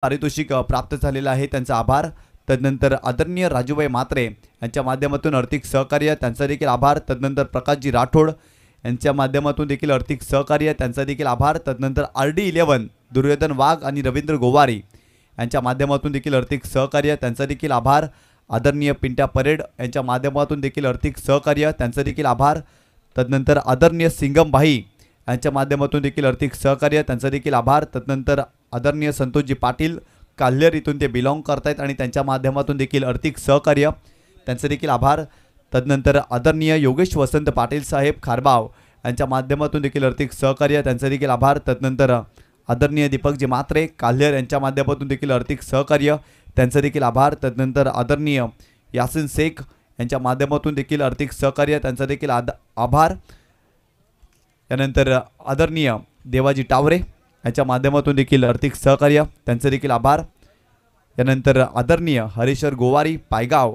पारितोषिक प्राप्त झालेलं आहे, त्यांचा आभार. तदनंतर आदरणीय राजूभाई म्हात्रे यांच्या माध्यमातून आर्थिक सहकार्य, त्यांचा देखील आभार. तदनंतर प्रकाशजी राठोड यांच्या माध्यमातून देखील आर्थिक सहकार्य, त्यांचा देखील आभार. तदनंतर RD11 दुर्योधन वाघ आणि रवींद्र गोवारी यांच्या माध्यमातून देखील आर्थिक सहकार्य, त्यांचा देखील आभार. आदरणीय पिंट्या परेड यांच्या माध्यमातून देखील आर्थिक सहकार्य, त्यांचा देखील आभार. तदनंतर आदरणीय सिंगम भाई यांच्या माध्यमातून देखील आर्थिक सहकार्य, त्यांचा देखील आभार. तदनंतर आदरणीय संतोषजी पाटील काल्हेर इथून ते बिलॉंग करतायत आणि त्यांच्या माध्यमातून देखील आर्थिक सहकार्य, त्यांचे देखील आभार. तदनंतर आदरणीय योगेश वसंत पाटील साहेब खारबाव यांच्या माध्यमातून देखील आर्थिक सहकार्य, त्यांचे देखील आभार. तदनंतर आदरणीय दीपकजी म्हात्रे काल्हेर यांच्या माध्यमातून देखील आर्थिक सहकार्य, त्यांचे देखील आभार. तदनंतर आदरणीय यासिन शेख यांच्या माध्यमातून देखील आर्थिक सहकार्य, त्यांचा देखील आभार. त्यानंतर आदरणीय देवाजी टावरे यांच्या माध्यमातून देखील आर्थिक सहकार्य, त्यांचे देखील आभार. यानंतर आदरणीय हरीश्वर गोवारी पायगाव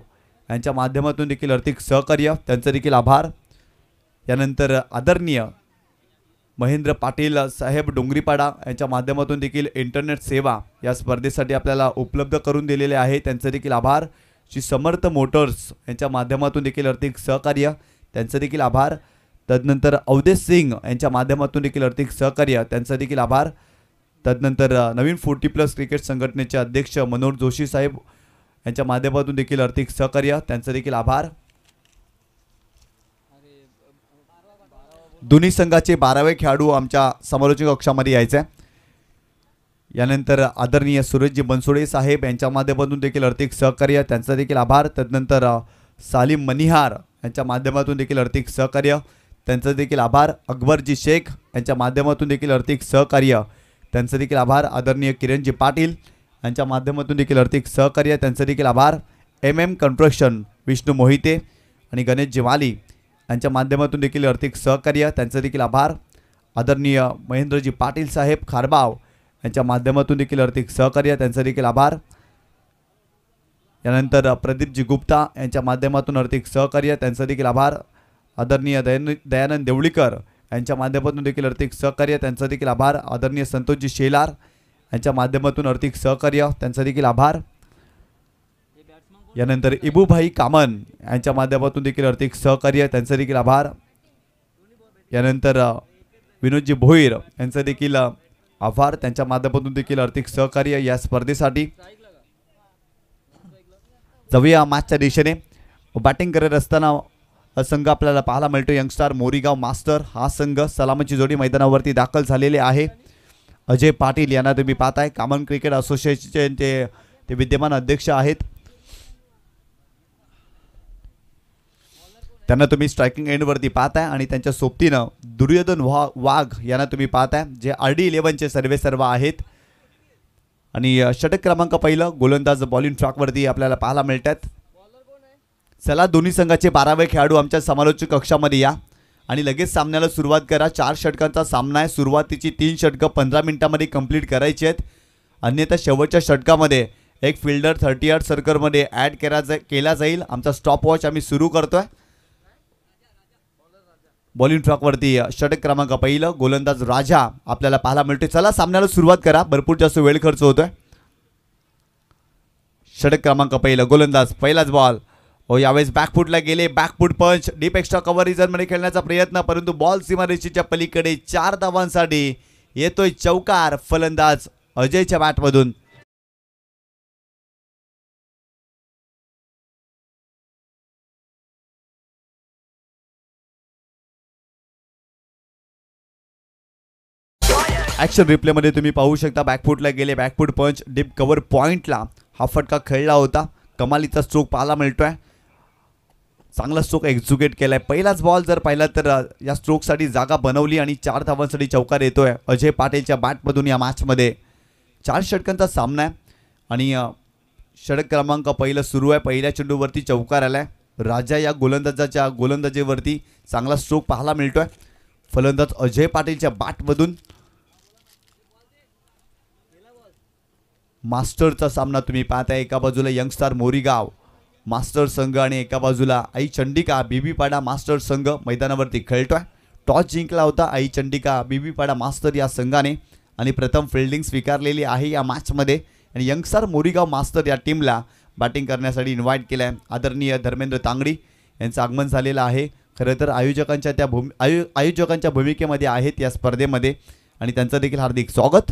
यांच्या माध्यमातून देखील आर्थिक सहकार्य, त्यांचे देखील आभार. यानंतर आदरणीय महेंद्र पाटील साहेब डोंगरीपाडा यांच्या माध्यमातून देखील इंटरनेट सेवा या स्पर्धेसाठी आपल्याला उपलब्ध करून दिलेले आहे, त्यांचे देखील आभार. श्री समर्थ मोटर्स यांच्या माध्यमातून देखील आर्थिक सहकार्य, त्यांचे देखील आभार. तदनंतर अवधेश सिंग यांच्या माध्यमातून देखील आर्थिक सहकार्य, त्यांचा देखील आभार. तदनंतर नवीन 40+ क्रिकेट संघटनेचे अध्यक्ष मनोहर जोशी साहेब यांच्या माध्यमातून देखील आर्थिक सहकार्य, त्यांचा देखील आभार. दोन्ही संघाचे 12वे खेळाडू आमच्या समालोचक कक्षामध्ये यायचे. यानंतर आदरणीय सुरेशजी बनसोडे साहेब यांच्या माध्यमातून देखील आर्थिक सहकार्य, त्यांचा देखील आभार. तदनंतर सालिम मनिहार यांच्या माध्यमातून देखील आर्थिक सहकार्य, त्यांचा देखील आभार. अकबरजी शेख यांच्या माध्यमातून देखील आर्थिक सहकार्य, त्यांचा देखील आभार. आदरणीय किरणजी पाटील यांच्या माध्यमातून देखील आर्थिक सहकार्य, त्यांचा देखील आभार. MM कन्स्ट्रक्शन विष्णू मोहिते आणि गणेश जिवाली यांच्या माध्यमातून देखील आर्थिक सहकार्य, त्यांचा देखील आभार. आदरणीय महेंद्रजी पाटील साहेब खारबाव यांच्या माध्यमातून देखील आर्थिक सहकार्य, त्यांचा देखील आभार. यानंतर प्रदीपजी गुप्ता यांच्या माध्यमातून आर्थिक सहकार्य, त्यांचा देखील आभार. आदरणीय दयानंद देवळीकर यांच्या माध्यमातून देखील आर्थिक सहकार्य, त्यांचा देखील आभार. आदरणीय संतोषजी शेलार यांच्या माध्यमातून आर्थिक सहकार्य, त्यांचा देखील आभार. यानंतर इबूभाई कामन यांच्या माध्यमातून देखील आर्थिक सहकार्य, त्यांचा देखील आभार. यानंतर विनोदजी भोईर यांचा देखील आभार, त्यांच्या माध्यमातून देखील आर्थिक सहकार्य या स्पर्धेसाठी. जाऊया मॅचच्या दिशेने. बॅटिंग करत असताना संघ आपल्याला पाहायला मिळतो यंगस्टार मोरीगाव मास्टर. हा संघ सलामीची जोडी मैदानावरती दाखल झालेले आहे. अजय पाटील यांना तुम्ही पाहताय, कॉमन क्रिकेट असोसिएशनचे ते विद्यमान अध्यक्ष आहेत. त्यांना तुम्ही स्ट्रायकिंग एंडवरती पाहताय आणि त्यांच्या सोबतीनं दुर्योधन वाघ यांना तुम्ही पाहताय, जे RD11चे सर्व आहेत. आणि षटक क्रमांक पहिलं गोलंदाज बॉलिंग ट्रॅकवरती आपल्याला पाहायला मिळतात. चला दोन्ही संघाचे 12वे खेळाडू आमच्या समालोचक कक्षामध्ये या आणि लगेच सामन्याला सुरुवात करा. 4 षटकांचा सामना आहे. सुरुवातीची 3 षटकं 15 मिनिटांमध्ये कंप्लीट करायची आहेत. अन्यथा शेवटच्या षटकामध्ये एक फिल्डर 30 यार्ड सर्कलमध्ये ॲड केला जाईल. आमचा स्टॉप वॉच आम्ही सुरू करतोय. बॉलिंग ट्रॅकवरती षटक क्रमांक पहिलं गोलंदाज राजा आपल्याला पाहायला मिळतोय. चला सामन्याला सुरुवात करा, भरपूर जास्त वेळ खर्च होतोय. षटक क्रमांक पहिलं गोलंदाज, पहिलाच बॉल. यावेळेस बॅकफुटला गेले, बॅकफुट पंच, डीप एक्स्ट्रा कव्हर रिझनमध्ये खेळण्याचा प्रयत्न, परंतु बॉल सीमारेषेच्या पलीकडे. 4 धावांसाठी येतोय चौकार फलंदाज अजयच्या बॅटमधून. ॲक्शन रिप्लेमध्ये तुम्ही पाहू शकता, बॅकफुटला गेले, बॅकफुट पंच, डीप कव्हर पॉईंटला हा फटका खेळला होता. कमालीचा स्ट्रोक पाहायला मिळतोय. चांगला स्ट्रोक एक्झिक्यूट केलाय. पहिलाच बॉल जर पाहिला तर या स्ट्रोकसाठी जागा बनवली आणि 4 धावांसाठी चौकार येतोय अजय पाटीलच्या बॅटमधून. या मॅचमध्ये 4 षटकांचा सामना आहे आणि षटक क्रमांक पहिलं सुरू आहे. पहिल्या चेंडूवरती चौकार आलाय. राजा या गोलंदाजाच्या गोलंदाजीवरती चांगला स्ट्रोक पाहायला मिळतोय. फलंदाज अजय पाटीलच्या बॅटमधून. मास्टरचा सामना तुम्ही पाहताय. एका बाजूला यंगस्टार मोरीगाव मास्टर संघ आणि एका बाजूला आई चंडिका बीबीपाडा मास्टर संघ मैदानावरती खेळतोय. टॉस जिंकला होता आई चंडिका बीबीपाडा मास्टर या संघाने आणि प्रथम फिल्डिंग स्वीकारलेली आहे या मॅचमध्ये. आणि यंगस्टार मोरीगाव मास्टर या टीमला बॅटिंग करण्यासाठी इन्व्हाइट केलं आहे. आदरणीय धर्मेंद्र तांगडी यांचं आगमन झालेलं आहे. खरं तर आयोजकांच्या भूमिकेमध्ये आहेत या स्पर्धेमध्ये आणि त्यांचं देखील हार्दिक स्वागत.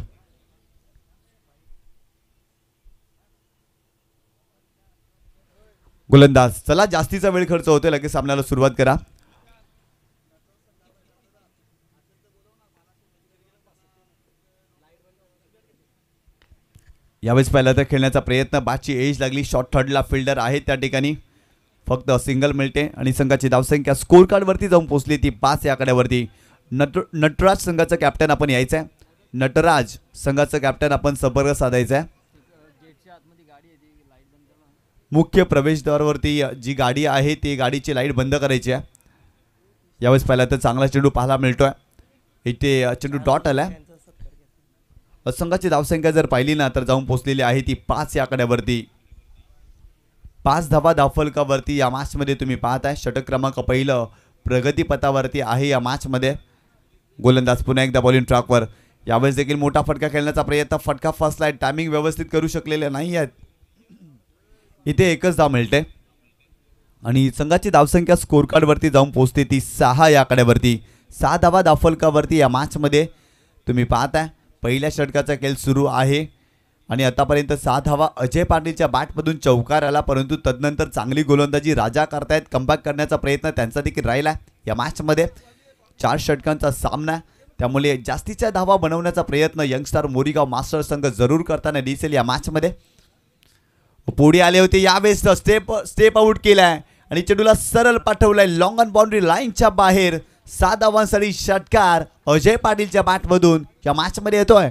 गोलंदाज, चला जास्तीचा वेळ खर्च होतोय, लगेच सामन्याला सुरुवात करा. यावेळेस पहिला तर खेळण्याचा प्रयत्न, बाची एज लागली, शॉर्ट थर्डला फिल्डर आहे त्या ठिकाणी, फक्त सिंगल मिळते आणि संघाची धावसंख्या स्कोर कार्ड वरती जाऊन पोहोचली ती 5 या आकड्यावरती. नटराज संघाचा कॅप्टन आपण यायचं आहे. नटराज संघाचं कॅप्टन आपण संपर्क साधायचा आहे. मुख्य प्रवेशद्वारावरती जी गाडी आहे ती गाडीची लाईट बंद करायची आहे. यावेळेस पहिला तर चांगला चेंडू पाहायला मिळतोय. इथे चेंडू डॉट आलाय. संघाची धावसंख्या जर पाहिली ना तर जाऊन पोहोचलेली आहे ती 5 या आकड्यावरती. 5 धावा धावफलकावरती या मॅचमध्ये तुम्ही पाहताय. षटक क्रमांक पहिलं प्रगतीपथावरती आहे या मॅचमध्ये. गोलंदाज पुन्हा एकदा बॉलिंग ट्रॅकवर. यावेळेस देखील मोठा फटका खेळण्याचा प्रयत्न, फटका फसलाय, टायमिंग व्यवस्थित करू शकलेले नाही आहेत. इथे एकच धाव मिळते आणि संघाची धावसंख्या स्कोर कार्डवरती जाऊन पोहोचते ती 6 या आकड्यावरती. 6 धावा धावफलकावरती या मॅचमध्ये तुम्ही पाहताय. पहिल्या षटकाचा खेळ सुरू आहे आणि आतापर्यंत 6 धावा अजय पाटीलच्या बॅटमधून चौकार आला, परंतु तदनंतर चांगली गोलंदाजी राजा करतायत. कमबॅक करण्याचा प्रयत्न त्यांचा देखील राहिला या मॅचमध्ये. 4 षटकांचा सामना, त्यामुळे जास्तीच्या धावा बनवण्याचा प्रयत्न यंगस्टार मोरीगाव मास्टर संघ जरूर करताना दिसेल या मॅचमध्ये. पुढे आले होते, यावेळेस स्टेप आउट केलाय आणि चेंडूला सरळ पाठवलाय लॉंग ऑन बाउंड्री लाईनच्या बाहेर. 7 धावांसाठी षटकार अजय पाटीलच्या बॅटमधून या मॅचमध्ये येतोय.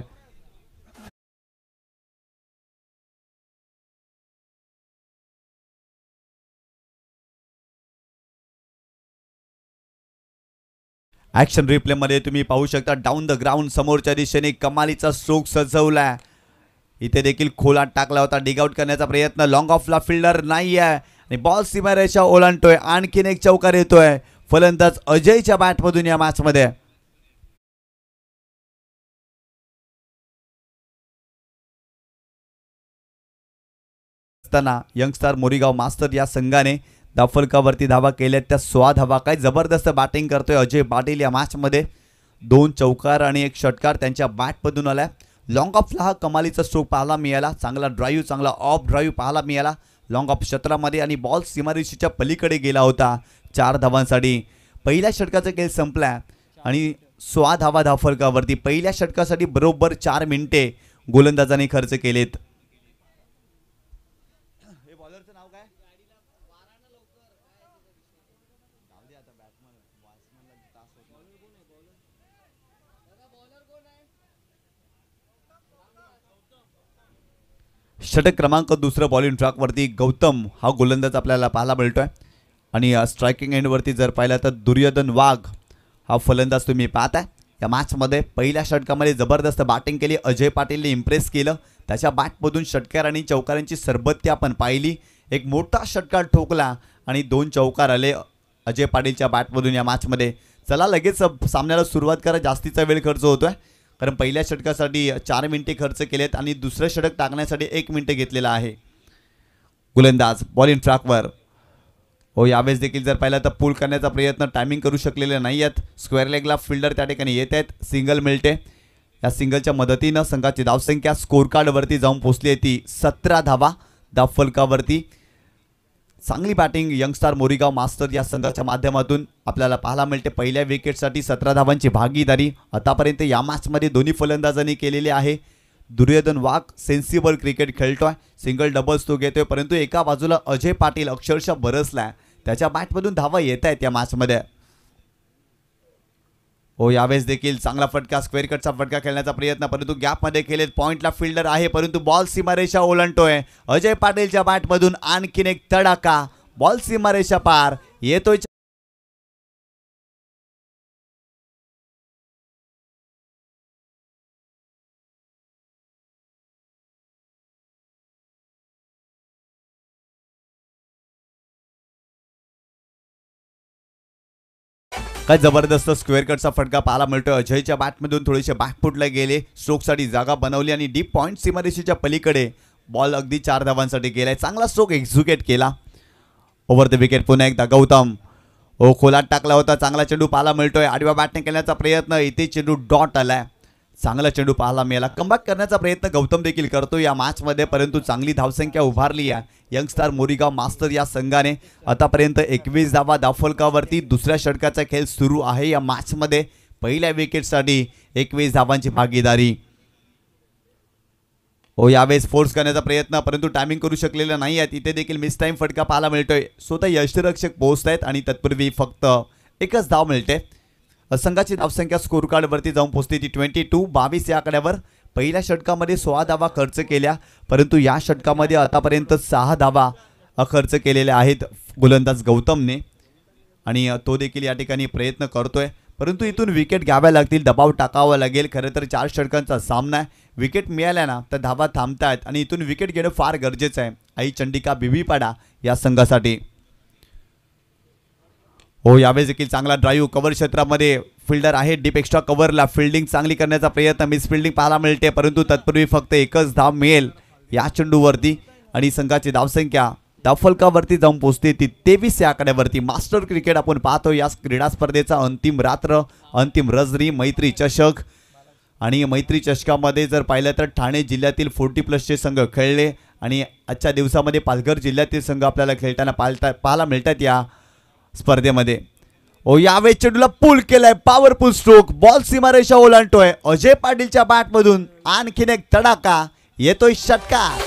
ऍक्शन रिप्ले मध्ये तुम्ही पाहू शकता डाऊन द ग्राउंड समोरच्या दिशेने कमालीचा स्ट्रोक सजवलाय. इथे देखील खोलात टाकला होता, डिगआउट करण्याचा प्रयत्न, लॉंग ऑफला फिल्डर नाही आहे आणि बॉल सीमारेषा ओलांडतोय. आणखीन एक चौकार येतोय फलंदाज अजयच्या बॅटमधून या मॅचमध्ये. यंगस्टार मोरीगाव मास्टर या संघाने धावफलकावरती धावा केल्या त्या 16 धावा. काय जबरदस्त बॅटिंग करतोय अजय पाटील या मॅचमध्ये. 2 चौकार आणि 1 षटकार त्यांच्या बॅटमधून आला. लॉंग ऑफला हा कमालीचा स्ट्रोक पाहायला मिळाला, चांगला ड्राईव्ह, चांगला ऑफ ड्राईव्ह पाहायला मिळाला लॉंग ऑफ क्षेत्रामध्ये आणि बॉल सीमारेषेच्या पलीकडे गेला होता 4 धावांसाठी. पहिल्या षटकाचा खेळ संपला आणि 16 धावा धावफलकावरती. पहिल्या षटकासाठी बरोबर 4 मिनिटे गोलंदाजांनी खर्च केलेत. षटक क्रमांक दुसरं बॉलिंग ट्रॅकवरती गौतम हा गोलंदाज आपल्याला पाहायला मिळतोय आणि स्ट्रायकिंग एंडवरती जर पाहिलं तर दुर्योधन वाघ हा फलंदाज तुम्ही पाहताय. या मॅचमध्ये पहिल्या षटकामध्ये जबरदस्त बॅटिंग केली, अजय पाटीलने इम्प्रेस केलं. त्याच्या बॅटमधून षटकार आणि चौकारांची सरबत्ती आपण पाहिली. एक मोठा षटकार ठोकला आणि 2 चौकार आले अजय पाटीलच्या बॅटमधून या मॅचमध्ये. चला लगेच सामन्याला सुरुवात करा, जास्तीचा वेळ खर्च होतोय कारण पहिल्या षटकासाठी 4 मिनिटे खर्च केलेत आणि दुसरं षटक टाकण्यासाठी 1 मिनिट घेतलेला आहे. गोलंदाज बॉलिंग ट्रॅकवर. हो, यावेळेस देखील जर पाहिलं तर पुल करण्याचा प्रयत्न, टायमिंग करू शकलेले नाही आहेत. स्क्वेअर लेगला फिल्डर त्या ठिकाणी येत आहेत, सिंगल मिळते. या सिंगलच्या मदतीनं संघाची धावसंख्या स्कोर कार्डवरती जाऊन पोहोचली आहे ती 17 धावा धावफलकावरती. चांगली बॅटिंग यंगस्टार मोरीगाव मास्टर या संघाच्या माध्यमातून आपल्याला पाहायला मिळते. पहिल्या विकेटसाठी 17 धावांची भागीदारी आतापर्यंत या मॅचमध्ये दोन्ही फलंदाजांनी केलेली आहे. दुर्योधन वाघ सेन्सिबल क्रिकेट खेळतोय, सिंगल डबल्स तो घेतोय, परंतु एका बाजूला अजय पाटील अक्षरशः बरसलाय. त्याच्या बॅटमधून धावा येत आहेत या मॅचमध्ये. हो, यावेळेस देखील चांगला फटका, स्क्वेअर कटचा फटका खेळण्याचा प्रयत्न, परंतु गॅपमध्ये केलेत. पॉइंटला फिल्डर आहे परंतु बॉल सीमारेषा ओलांडतोय अजय पाटीलच्या बॅटमधून. आणखीन एक तडाखा, बॉल सीमारेषा पार येतोय. काय जबरदस्त स्क्वेअर कटचा फटका पाहायला मिळतोय. अजयच्या बॅटमधून थोडेसे बॅकफुटला गेले, स्ट्रोकसाठी जागा बनवली आणि डीप पॉईंट सीमारेषेच्या पलीकडे बॉल अगदी 4 धावांसाठी गेलाय. चांगला स्ट्रोक एक्झिक्यूट केला. ओव्हर द विकेट पुन्हा एकदा गौतम खोलात टाकला होता. चांगला चेंडू पाहायला मिळतोय. आडव्या बॅटने केल्याचा प्रयत्न, इथे चेंडू डॉट आलाय. चांगला चेंडू पाहायला मिळाला. कमबॅक करण्याचा प्रयत्न गौतम देखील करतो या मॅचमध्ये, परंतु चांगली धावसंख्या उभारली आहे यंगस्टार मोरीगाव मास्टर या संघाने. आतापर्यंत 21 धावा धावफलकावरती. दुसऱ्या षटकाचा खेळ सुरू आहे या मॅचमध्ये. पहिल्या विकेटसाठी 21 धावांची भागीदारी. यावेळेस फोर्स करण्याचा प्रयत्न, परंतु टायमिंग करू शकलेला नाही आहेत. इथे देखील मिस टाईम फटका पाहायला मिळतोय. स्वतः यष्टिरक्षक पोहोचत आहेत आणि तत्पूर्वी फक्त एकच धाव मिळते. संघाची धावसंख्या स्कोर कार्डवरती जाऊन पोहोचते ती 22 या आकड्यावर. पहिल्या षटकामध्ये 16 धावा खर्च केल्या, परंतु या षटकामध्ये आतापर्यंत 6 धावा खर्च केलेल्या आहेत गोलंदाज गौतमने आणि तो देखील या ठिकाणी प्रयत्न करतोय. परंतु इथून विकेट घ्याव्या लागतील, दबाव टाकावा लागेल. खरं तर 4 षटकांचा सामना आहे. विकेट मिळाल्या ना तर धावा थांबतायत आणि इथून विकेट घेणं फार गरजेचं आहे आई चंडिका बिबीपाडा या संघासाठी. यावेळेस देखील चांगला ड्राईव्ह. कव्हर क्षेत्रामध्ये फिल्डर आहे डीप एक्स्ट्रा कव्हरला. फिल्डिंग चांगली करण्याचा प्रयत्न, मिस फिल्डिंग पाहायला मिळते, परंतु तत्पूर्वी फक्त एकच धाव मिळेल या चेंडूवरती आणि संघाची धावसंख्या धावफलकावरती जाऊन पोहोचते ती 23 या आकड्यावरती. मास्टर क्रिकेट आपण पाहतो या क्रीडा स्पर्धेचा अंतिम रात्र, अंतिम रजनी मैत्री चषक. आणि मैत्री चषकामध्ये जर पाहिलं तर ठाणे जिल्ह्यातील 40+ संघ खेळले आणि आजच्या दिवसामध्ये पालघर जिल्ह्यातील संघ आपल्याला खेळताना पाहायला मिळतात या स्पर्धेमध्ये. यावेळी चेंडूला पुल केलाय, पॉवरफुल स्ट्रोक. बॉल सीमारेषा ओलांडतोय. अजय पाटीलच्या बॅटमधून आणखीन एक तडाखा, येतोय षटकार.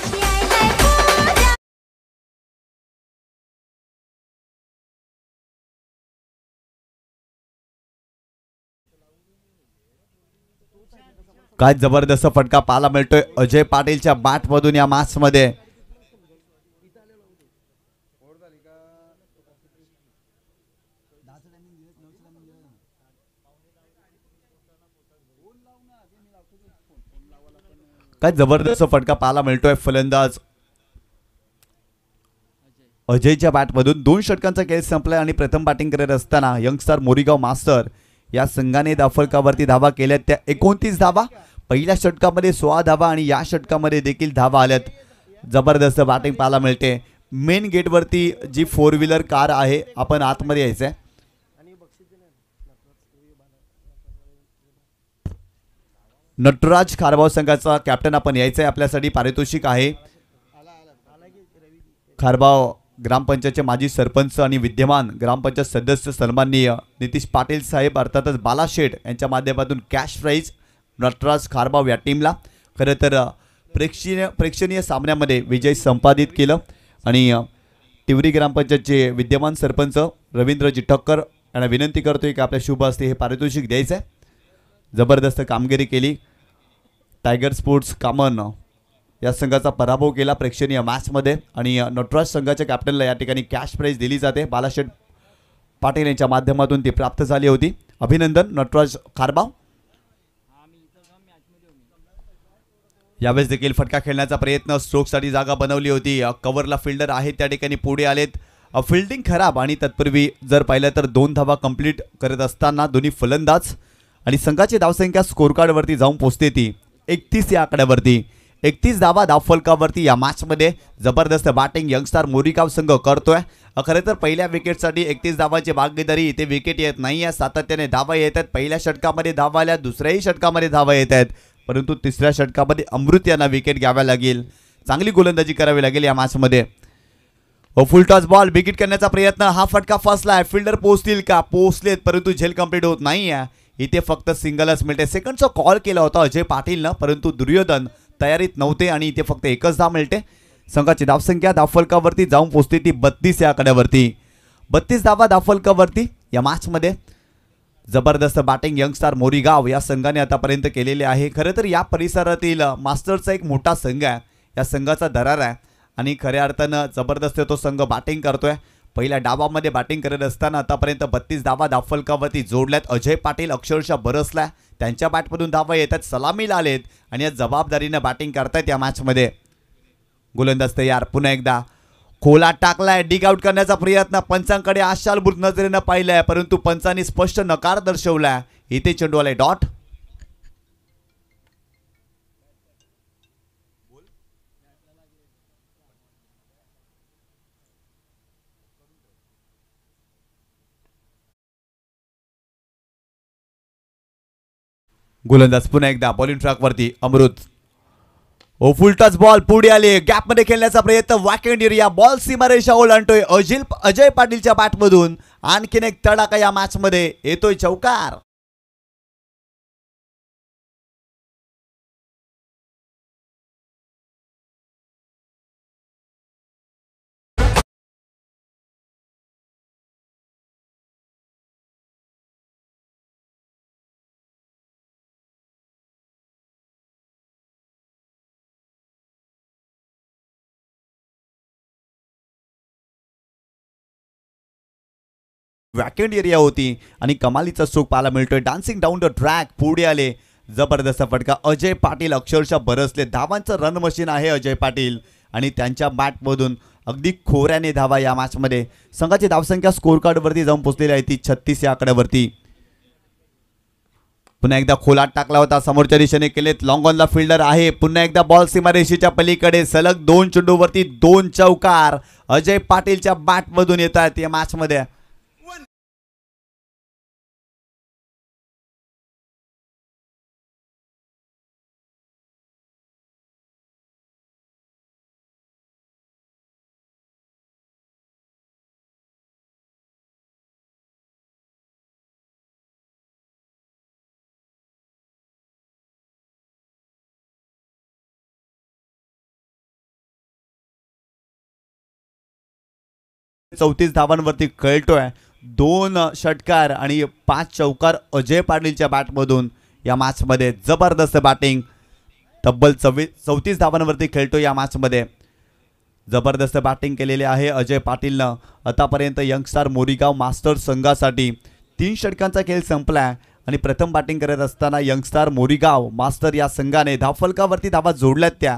काय जबरदस्त फटका पाहायला मिळतोय अजय पाटीलच्या बॅटमधून या मॅचमध्ये. काय जबरदस्त फटका पाहायला मिळतोय फलंदाज अजयच्या बॅटमधून. 2 षटकांचा खेळ संपलाय आणि प्रथम बॅटिंग करत असताना यंगस्टार मोरीगाव मास्टर या संघाने धावफलकावरती धावा केल्यात त्या 29 धावा. पहिल्या षटकामध्ये 16 धावा आणि या षटकामध्ये देखील धावा आल्यात. जबरदस्त बॅटिंग पाहायला मिळते. मेन गेटवरती जी 4 व्हीलर कार आहे, आपण आतमध्ये यायचंय. नटराज खारबाव संघाचा कॅप्टन आपण यायचंय. आपल्यासाठी पारितोषिक आहे. खारबाव ग्रामपंचायतचे माजी सरपंच आणि विद्यमान ग्रामपंचायत सदस्य सन्माननीय नितीश पाटील साहेब अर्थातच बालाशेठ यांच्या माध्यमातून कॅश प्राईज नटराज खारबाव या टीमला. खरं तर प्रेक्षणीय सामन्यामध्ये विजय संपादित केलं आणि तिवरी ग्रामपंचायतचे विद्यमान सरपंच रवींद्रजी ठक्कर यांना विनंती करतोय की आपल्या शुभ हस्ते हे पारितोषिक द्यायचं आहे. जबरदस्त कामगिरी केली. टायगर स्पोर्ट्स कामन या संघाचा पराभव केला प्रेक्षणीय मॅचमध्ये आणि नटराज संघाच्या कॅप्टनला या ठिकाणी कॅश प्राईज दिली जाते. बालाशेठ पाटील यांच्या माध्यमातून ती प्राप्त झाली होती. अभिनंदन नटराज खारबाव. यावेळेस देखील फटका खेळण्याचा प्रयत्न, स्ट्रोकसाठी जागा बनवली होती. कव्हरला फिल्डर आहेत त्या ठिकाणी पुढे आलेत. फिल्डिंग खराब आणि तत्पूर्वी जर पाहिलं तर 2 धावा कंप्लीट करत असताना दोन्ही फलंदाज आणि संघाची धावसंख्या स्कोर कार्डवरती जाऊन पोहोचते ती 31 या आकड्यावरती. 31 धावा धावफलकावरती या मॅचमध्ये. जबरदस्त बॅटिंग यंगस्टार मोरीगाव संघ करतोय. खरं तर पहिल्या विकेटसाठी 31 धावांची भागीदारी. इथे विकेट येत नाही आहे, सातत्याने धावा येत आहेत. पहिल्या षटकामध्ये धावा आल्या, दुसऱ्याही षटकामध्ये धावा येत आहेत, परंतु तिसऱ्या षटकामध्ये अमृत यांना विकेट घ्याव्या लागेल. चांगली गोलंदाजी करावी लागेल या मॅचमध्ये. फुल टॉस बॉल विकेट करण्याचा प्रयत्न. हा फटका फसलाय. फिल्डर पोहोचतील का? पोहोचलेत, परंतु झेल कंप्लीट होत नाही आहे. इथे फक्त सिंगलच मिळते. सेकंडचा कॉल केला होता अजय पाटीलनं, परंतु दुर्योधन तयारीत नव्हते आणि इथे फक्त एकच धाव मिळते. संघाची धावसंख्या धावफलकावरती जाऊन पोहोचते ती 32 या आकड्यावरती. 32 धावा धावफलकावरती या मॅचमध्ये. जबरदस्त बॅटिंग यंगस्टार मोरीगाव या संघाने आतापर्यंत केलेले आहे. खरं तर या परिसरातील मास्टरचा एक मोठा संघ आहे. या संघाचा दरार आहे आणि खऱ्या अर्थानं जबरदस्त तो संघ बॅटिंग करतोय. पहिल्या डावामध्ये बॅटिंग करत असताना आतापर्यंत 32 धावा धावफलकावरती जोडल्यात. अजय पाटील अक्षरशः बरसलाय. त्यांच्या बॅटमधून धावा येतात, सलामीला आलेत आणि या जबाबदारीनं बॅटिंग करतायत या मॅचमध्ये. गोलंदाज तयार. पुन्हा एकदा खोला टाकलाय, डिग आउट करण्याचा प्रयत्न. पंचांकडे आशालभूत नजरेनं पाहिलाय, परंतु पंचांनी स्पष्ट नकार दर्शवलाय. इथे चेंडू आलाय डॉट. गोलंदाज पुन्हा एकदा बॉलिंग ट्रॅक वरती अमृत. ओ फुल टच बॉल पुढे आले, गॅप मध्ये खेळण्याचा प्रयत्न. वॅकेंड एरिया, बॉल सीमारेषा ओलांडतोय अजय पाटीलच्या बॅटमधून. आणखीन एक तडाखा या मॅच मध्ये येतोय, चौकार. वॅकेंड एरिया होती आणि कमालीचा स्ट्रोक पाहायला मिळतोय. डान्सिंग डाऊन द ट्रॅक पुढे आले, जबरदस्त फटका. अजय पाटील अक्षरशः बरसले. धावांचं रन मशीन आहे अजय पाटील आणि त्यांच्या बॅटमधून अगदी खोऱ्याने धावा या मॅचमध्ये. संघाची धावसंख्या स्कोर कार्डवरती जाऊन पोहोचलेली आहे ती 36 या आकड्यावरती. पुन्हा एकदा खोलात टाकला होता, समोरच्या दिशेने केलेत. लॉंग ऑनला फिल्डर आहे. पुन्हा एकदा बॉल सीमारेषेच्या पलीकडे. सलग 2 चेंडूवरती 2 चौकार अजय पाटीलच्या बॅटमधून येत आहेत या मॅचमध्ये. चौतीस धावांवरती खेळतोय. 2 षटकार आणि 5 चौकार अजय पाटीलच्या बॅटमधून या मॅचमध्ये. जबरदस्त बॅटिंग. तब्बल 34 धावांवरती खेळतो या मॅचमध्ये. जबरदस्त बॅटिंग केलेली आहे अजय पाटीलनं आतापर्यंत. यंगस्टार मोरीगाव मास्टर संघासाठी 3 षटकांचा खेळ संपलाय आणि प्रथम बॅटिंग करत असताना यंगस्टार मोरीगाव मास्टर या संघाने धावफलकावरती धावा जोडल्यात त्या.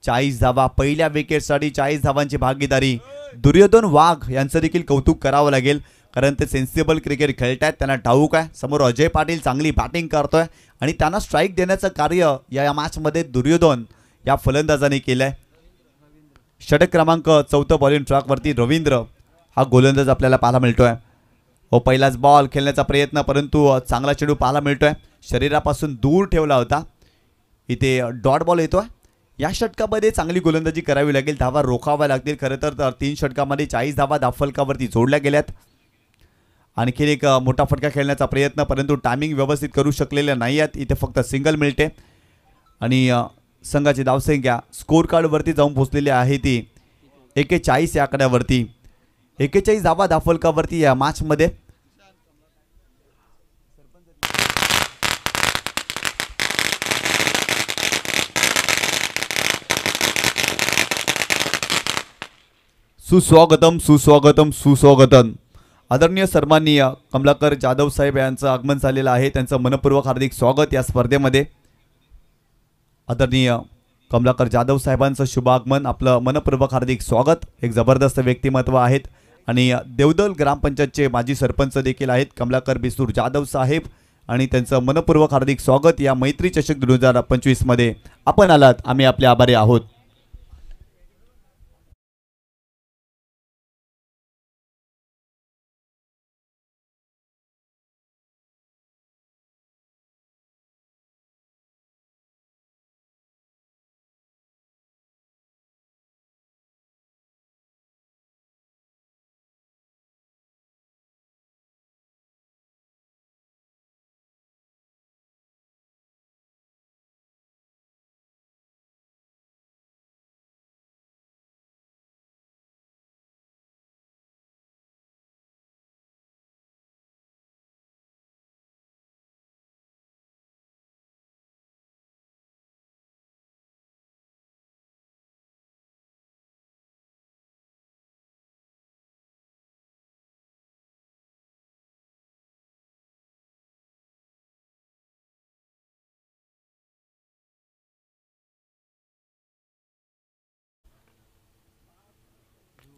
40 धावा पहिल्या विकेटसाठी. 40 धावांची भागीदारी. दुर्योधन वाघ यांचं देखील कौतुक करावं लागेल, कारण ते सेन्सिबल क्रिकेट खेळतायत. त्यांना ठाऊक आहे समोर अजय पाटील चांगली बॅटिंग करतोय आणि त्यांना स्ट्राईक देण्याचं कार्य या मॅचमध्ये दुर्योधन या फलंदाजाने केलंय. षटक क्रमांक 4 बॉलिंग ट्रॅकवरती रवींद्र हा गोलंदाज आपल्याला पाहायला मिळतोय. व पहिलाच बॉल खेळण्याचा प्रयत्न, परंतु चांगला चेंडू पाहायला मिळतोय. शरीरापासून दूर ठेवला होता. इथे डॉट बॉल येतोय. या षटकामध्ये चांगली गोलंदाजी करावी लागेल, धावा रोखाव्या लागतील. खरं तर 3 षटकामध्ये 40 धावा धावफलकावरती जोडल्या गेल्यात. आणखीन एक मोठा फटका खेळण्याचा प्रयत्न, परंतु टायमिंग व्यवस्थित करू शकलेले नाही आहेत. इथे फक्त सिंगल मिळते आणि संघाची धावसंख्या स्कोर कार्डवरती जाऊन पोहोचलेली आहे ती 41 या आकड्यावरती. 41 धावा धावफलकावरती या मॅचमध्ये. सुस्वागतम सुस्वागतम सुस्वागतम. आदरणीय सन्माननीय कमलाकर जाधव साहेब यांचं आगमन झालेलं आहे. त्यांचं मनपूर्वक हार्दिक स्वागत या स्पर्धेमध्ये. आदरणीय कमलाकर जाधव साहेबांचं शुभ आगमन, आपलं मनपूर्वक हार्दिक स्वागत. एक जबरदस्त व्यक्तिमत्व आहेत आणि देवदल ग्रामपंचायतचे माजी सरपंच देखील आहेत कमलाकर बिसूर जाधव साहेब, आणि त्यांचं मनपूर्वक हार्दिक स्वागत या मैत्री चषक 2025 मध्ये. आपण आलात, आम्ही आपले आभारी आहोत.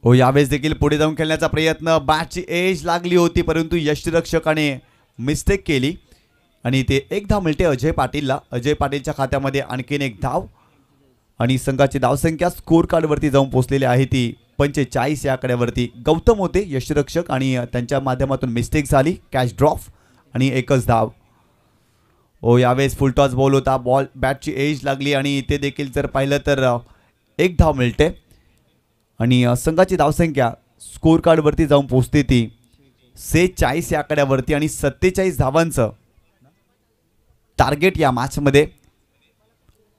हो, यावेळेस देखील पुढे जाऊन खेळण्याचा प्रयत्न, बॅटची एज लागली होती परंतु यष्टीरक्षकाने मिस्टेक केली आणि ते एक धाव मिळते अजय पाटीलला. अजय पाटीलच्या खात्यामध्ये आणखीन एक धाव आणि संघाची धावसंख्या स्कोर कार्डवरती जाऊन पोहोचलेली आहे ती 45 या आकड्यावरती. गौतम होते यष्टीरक्षक आणि त्यांच्या माध्यमातून मिस्टेक झाली, कॅच ड्रॉप आणि एकच धाव. हो, यावेळेस फुल टॉस बॉल होता, बॉल बॅटची एज लागली आणि इथे देखील जर पाहिलं तर एक धाव मिळते आणि संघाची धावसंख्या स्कोर कार्डवरती जाऊन पोहोचते ती 46 या आकड्यावरती आणि 47 धावांचं टार्गेट या मॅचमध्ये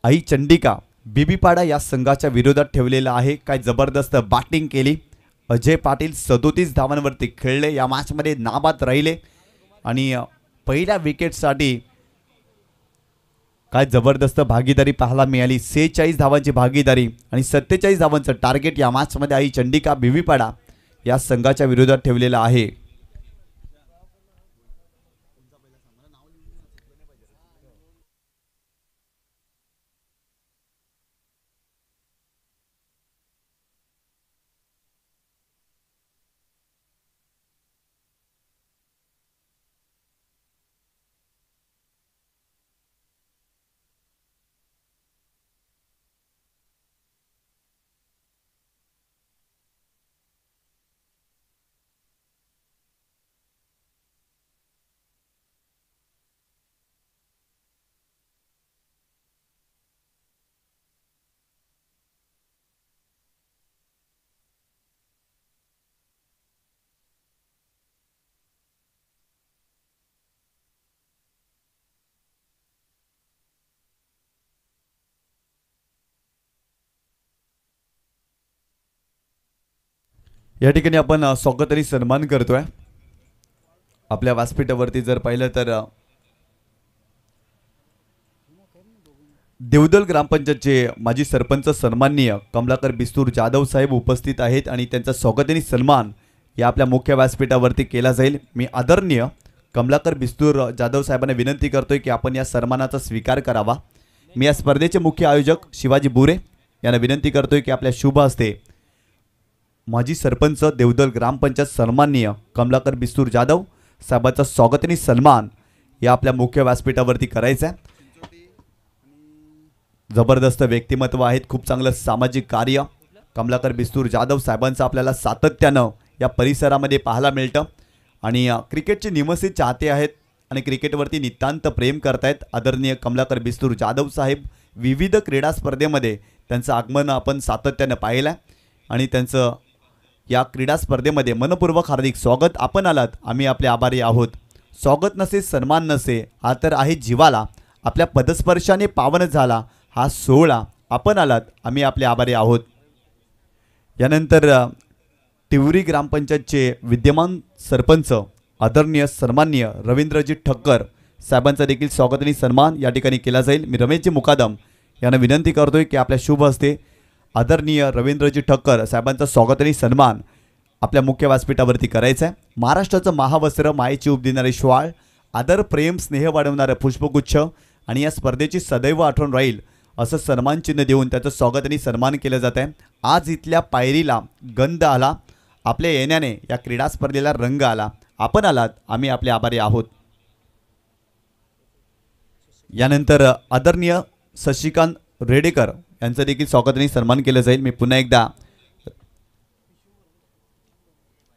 आई चंडिका बीबीपाडा या संघाच्या विरोधात ठेवलेला आहे. काय जबरदस्त बॅटिंग केली. अजय पाटील 37 धावांवरती खेळले, या मॅचमध्ये नाबाद राहिले आणि पहिल्या विकेटसाठी काय जबरदस्त भागीदारी पाहायला मिळाली. 46 धावांची भागीदारी आणि 47 धावांचं टार्गेट या मॅचमध्ये आई चंडिका बीबीपाडा या संघाच्या विरोधात ठेवलेला आहे. या ठिकाणी आपण स्वागत आणि सन्मान करतोय. आपल्या व्यासपीठावरती जर पाहिलं तर देवदल ग्रामपंचायतचे माजी सरपंच सन्माननीय कमलाकर बिस्तूर जाधव साहेब उपस्थित आहेत आणि त्यांचा स्वागत आणि सन्मान या आपल्या मुख्य व्यासपीठावरती केला जाईल. मी आदरणीय कमलाकर बिस्तूर जाधव साहेबांना विनंती करतोय की आपण या सन्मानाचा स्वीकार करावा. मी या स्पर्धेचे मुख्य आयोजक शिवाजी बुरे यांना विनंती करतोय की आपल्या शुभ हस्ते माजी सरपंच देवदल ग्रामपंचायत सन्माननीय कमलाकर बिस्तूर जाधव साहेबांचा स्वागत आणि सन्मान या आपल्या मुख्य व्यासपीठावरती करायचा आहे. जबरदस्त व्यक्तिमत्व आहेत, खूप चांगलं सामाजिक कार्य कमलाकर बिस्तूर जाधव साहेबांचं आपल्याला सातत्यानं या परिसरामध्ये पाहायला मिळतं आणि क्रिकेटचे निमसे चाहते आहेत आणि क्रिकेटवरती नितांत प्रेम करतायत. आदरणीय कमलाकर बिस्तूर जाधव साहेब विविध क्रीडा स्पर्धेमध्ये त्यांचं आगमन आपण सातत्यानं पाहिलं आहे आणि त्यांचं या क्रीडा स्पर्धेमध्ये मनपूर्वक हार्दिक स्वागत. आपण आलात, आम्ही आपले आभारी आहोत. स्वागत नसे सन्मान नसे हा तर आहे जीवाला, आपल्या पदस्पर्शाने पावन झाला हा सोहळा. आपण आलात, आम्ही आपले आभारी आहोत. यानंतर तिवरी ग्रामपंचायतचे विद्यमान सरपंच आदरणीय सन्माननीय रवींद्रजी ठक्कर साहेबांचा देखील स्वागत आणि सन्मान या ठिकाणी केला जाईल. मी रमेशजी मुकादम यांना विनंती करतोय की आपल्या शुभ हस्ते आदरणीय रवींद्रजी ठक्कर साहेबांचा स्वागत आणि सन्मान आपल्या मुख्य व्यासपीठावरती करायचं आहे. महाराष्ट्राचं महावस्त्र, मायेची उब देणारे श्वाळ, आदर प्रेम स्नेह वाढवणारं पुष्पगुच्छ आणि या स्पर्धेची सदैव आठवण राहील असं सन्मान चिन्ह देऊन त्याचं स्वागत आणि सन्मान केलं जात आहे. आज इथल्या पायरीला गंध आला, आपल्या येण्याने या क्रीडा स्पर्धेला रंग आला. आपण आलात, आम्ही आपले आभारी आहोत. यानंतर आदरणीय शशिकांत रेडेकर यांचं देखील स्वागत आणि सन्मान केलं जाईल. मी पुन्हा एकदा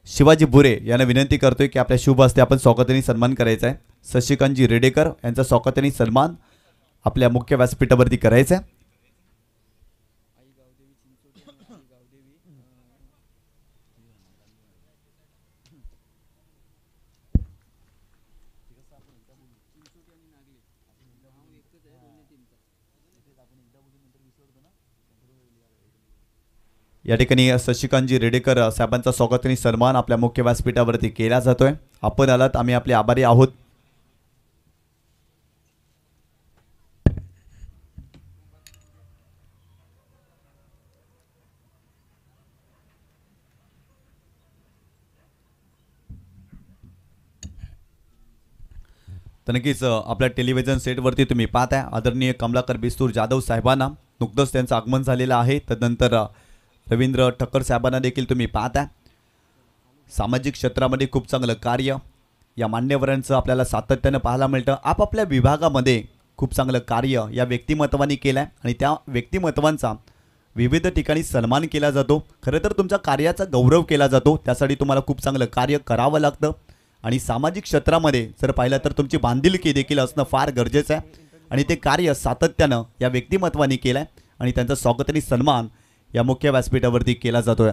शिवाजी बुरे यांना विनंती करतोय की आपल्या शुभ हस्ते आपण स्वागत आणि सन्मान करायचा आहे. शशिकांतजी रेडेकर यांचा स्वागत आणि सन्मान आपल्या मुख्य व्यासपीठावरती करायचा आहे. या ठिकाणी शशिकांतजी रेडेकर साहेबांचा स्वागत आणि सन्मान आपल्या मुख्य व्यासपीठावरती केला जातोय. आपण आलात, आम्ही आपले आभारी आहोत. तर नक्कीच आपल्या टेलिव्हिजन सेटवरती तुम्ही पाहताय आदरणीय कमलाकर बिस्तूर जाधव साहेबांना नुकतंच त्यांचं आगमन झालेलं आहे. तदनंतर रवींद्र ठक्कर साहेबांना देखील तुम्ही पाहता। सामाजिक क्षेत्रामध्ये खूप चांगलं कार्य या मान्यवरांचं आपल्याला सातत्यानं पाहायला मिळतं। आपापल्या विभागामध्ये खूप चांगलं कार्य या व्यक्तिमत्वांनी केलं आहे आणि त्या व्यक्तिमत्वांचा विविध ठिकाणी सन्मान केला जातो। खरं तर तुमच्या कार्याचा गौरव केला जातो, त्यासाठी तुम्हाला खूप चांगलं कार्य करावं लागतं आणि सामाजिक क्षेत्रामध्ये जर पाहिलं तर तुमची बांधिलकी देखील असणं फार गरजेचं आहे आणि ते कार्य सातत्यानं या व्यक्तिमत्वांनी केलं आहे आणि त्यांचा स्वागत आणि सन्मान या मुख्य व्यासपीठावरती केला जातोय।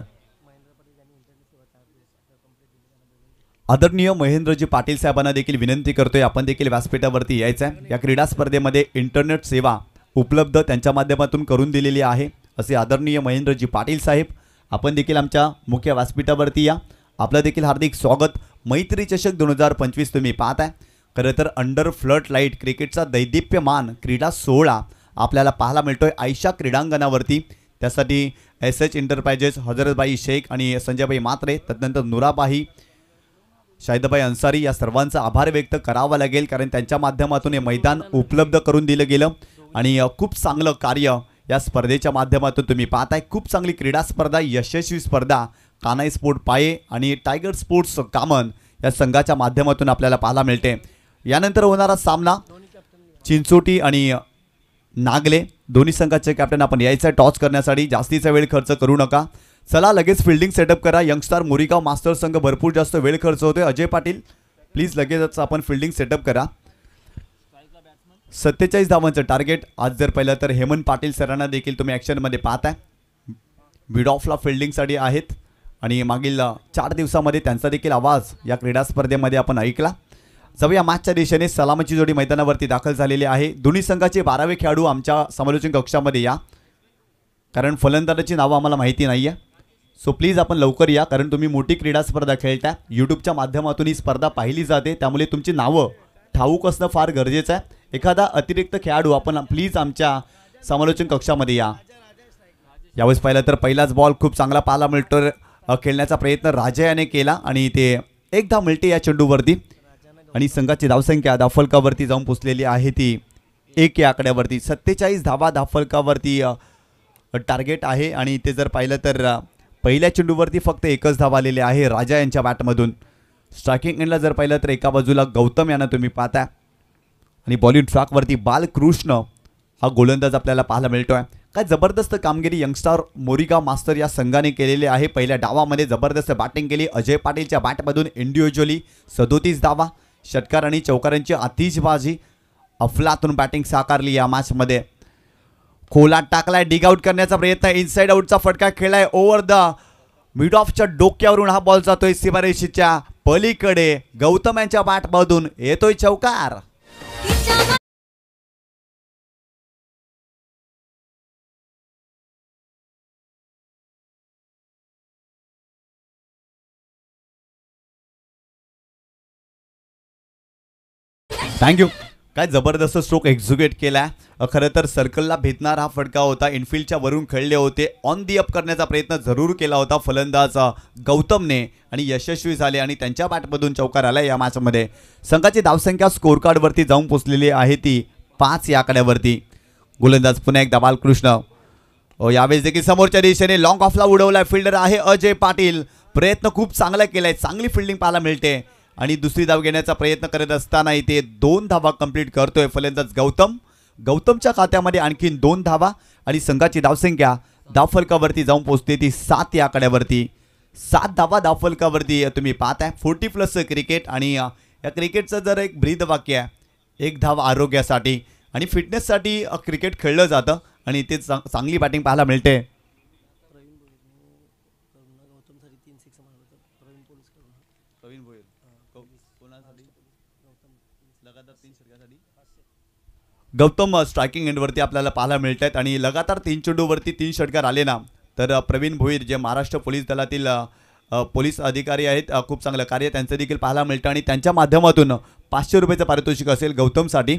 आदरणीय महेंद्रजी पाटील साहेबांना देखील विनंती करतोय आपण देखील व्यासपीठावरती यायचं आहे। या क्रीडा स्पर्धेमध्ये इंटरनेट सेवा उपलब्ध त्यांच्या माध्यमातून करून दिलेली आहे असे आदरणीय महेंद्रजी पाटील साहेब, आपण देखील आमच्या मुख्य व्यासपीठावरती या। आपलं देखील हार्दिक स्वागत। मैत्री चषक 2025 तुम्ही पाहताय। खरं तर अंडर फ्लड लाईट क्रिकेटचा दैदिप्यमान क्रीडा सोहळा आपल्याला पाहायला मिळतोय आयशा क्रीडांगणावरती। त्यासाठी एस.एच. एंटरप्राइजेस, हजरतबाई शेख आणि संजयबाई मात्रे, तदनंतर नुराबाई, शाहिदाबाई अन्सारी या सर्वांचा आभार व्यक्त करावा लागेल, कारण त्यांच्या माध्यमातून हे मैदान उपलब्ध करून दिलं गेलं आणि खूप चांगलं कार्य या स्पर्धेच्या माध्यमातून तुम्ही पाहताय। खूप चांगली क्रीडा स्पर्धा, यशस्वी स्पर्धा कानाई स्पोर्ट पाये आणि टायगर स्पोर्ट्स कामन या संघाच्या माध्यमातून आपल्याला पाहायला मिळते। यानंतर होणारा सामना चिंचोटी आणि नागले दोन्ही संघाचे कॅप्टन आपण यायचं टॉस करण्यासाठी, जास्तीचा वेळ खर्च करू नका। चला लगेच फिल्डिंग सेटअप करा। यंगस्टार मोरीगाव मास्टर संघ भरपूर जास्त वेळ खर्च होतोय। अजय पाटील प्लीज लगेचच आपण फिल्डिंग सेटअप करा। 47 धावांचं टार्गेट आज जर पाहिलं तर हेमंत पाटील सरांना देखील तुम्ही ॲक्शनमध्ये पाहताय। मिड ऑफला फिल्डिंगसाठी आहेत आणि मागील 4 दिवसामध्ये त्यांचा देखील आवाज या क्रीडा स्पर्धेमध्ये आपण ऐकला। जाऊया मॅचच्या दिशेने। सलामीची जोडी मैदानावरती दाखल झालेली आहे। दोन्ही संघाचे 12वे खेळाडू आमच्या समालोचन कक्षामध्ये या, कारण फलंदाजाची नावं आम्हाला माहिती नाही आहे। सो प्लीज आपण लवकर या, कारण तुम्ही मोठी क्रीडा स्पर्धा खेळता। यूट्यूबच्या माध्यमातून ही स्पर्धा पाहिली जाते, त्यामुळे तुमची नावं ठाऊक असणं फार गरजेचं आहे। एखादा अतिरिक्त खेळाडू आपण प्लीज आमच्या समालोचन कक्षामध्ये या। यावेळेस पाहिलं तर पहिलाच बॉल खूप चांगला पाहायला मिळतो। खेळण्याचा प्रयत्न राजा याने केला आणि ते एकदा मिळते या चेंडूवरती आणि संघाची धावसंख्या धावफलकावरती जाऊन पोचलेली आहे ती 1 या आकड्यावरती। 47 धावा धावफलकावरती टार्गेट आहे आणि ते जर पाहिलं तर पहिल्या चेंडूवरती फक्त 1च धाव आलेली आहे राजा यांच्या बॅटमधून। स्ट्रायकिंग एंडला जर पाहिलं तर एका बाजूला गौतम यांना तुम्ही पाहता आणि बॉलिंग ट्रॅकवरती बालकृष्ण हा गोलंदाज आपल्याला पाहायला मिळतोय। काय जबरदस्त कामगिरी यंगस्टार मोरीगाव मास्टर या संघाने केलेली आहे। पहिल्या डावामध्ये जबरदस्त बॅटिंग केली अजय पाटीलच्या बॅटमधून, इंडिव्हिज्युअली 37 धावा, षटकार आणि चौकारांची आतिषबाजी, अफलातून बॅटिंग साकारली या मॅचमध्ये। खोलात टाकलाय, डिग आउट करण्याचा प्रयत्न, इनसाइड आउटचा फटका खेळलाय ओव्हर द मिड ऑफच्या डोक्यावरून हा बॉल जातोय सीमारेषेच्या पलीकडे। गौतम यांच्या बॅटमधून येतोय चौकार। थँक्यू। काय जबरदस्त स्ट्रोक एक्झिक्यूट केला। खरं तर सर्कलला भेटणार हा फटका होता, इनफिल्डच्या वरून खेळले होते, ऑन दी अप करण्याचा प्रयत्न जरूर केला होता फलंदाज गौतमने आणि यशस्वी झाले आणि त्यांच्या बॅटमधून चौकार आला। या मॅचमध्ये संघाची धावसंख्या स्कोर कार्डवरती जाऊन पोचलेली आहे ती 5 या आकड्यावरती। गोलंदाज पुन्हा एकदा बालकृष्ण, यावेळेस देखील समोरच्या दिशेने लॉंग ऑफला उडवलाय, फिल्डर आहे अजय पाटील, प्रयत्न खूप चांगला केलाय, चांगली फिल्डिंग पाहायला मिळते आणि दुसरी धाव घेण्याचा प्रयत्न करत असताना इथे 2 धावा कंप्लीट करतोय फलंदाज गौतम। गौतमच्या खात्यामध्ये आणखीन 2 धावा आणि संघाची धावसंख्या धावफलकावरती जाऊन पोहोचते ती 7 या आकड्यावरती। 7 धावा धावफलकावरती तुम्ही पाहताय। 40+ क्रिकेट आणि या क्रिकेटचं जर एक ब्रीद वाक्य आहे, 1 धाव आरोग्यासाठी आणि फिटनेससाठी क्रिकेट खेळलं जातं आणि ते चांगली बॅटिंग पाहायला मिळते। गौतम स्ट्रायकिंग एंडवरती आपल्याला पाहायला मिळत आहेत आणि लगातार 3 चेंडूवरती 3 षटकार आले ना, तर प्रवीण भोईर जे महाराष्ट्र पोलीस दलातील पोलीस अधिकारी आहेत, खूप चांगलं कार्य त्यांचं देखील पाहायला मिळतं आणि त्यांच्या माध्यमातून 500 रुपयाचं पारितोषिक असेल गौतमसाठी।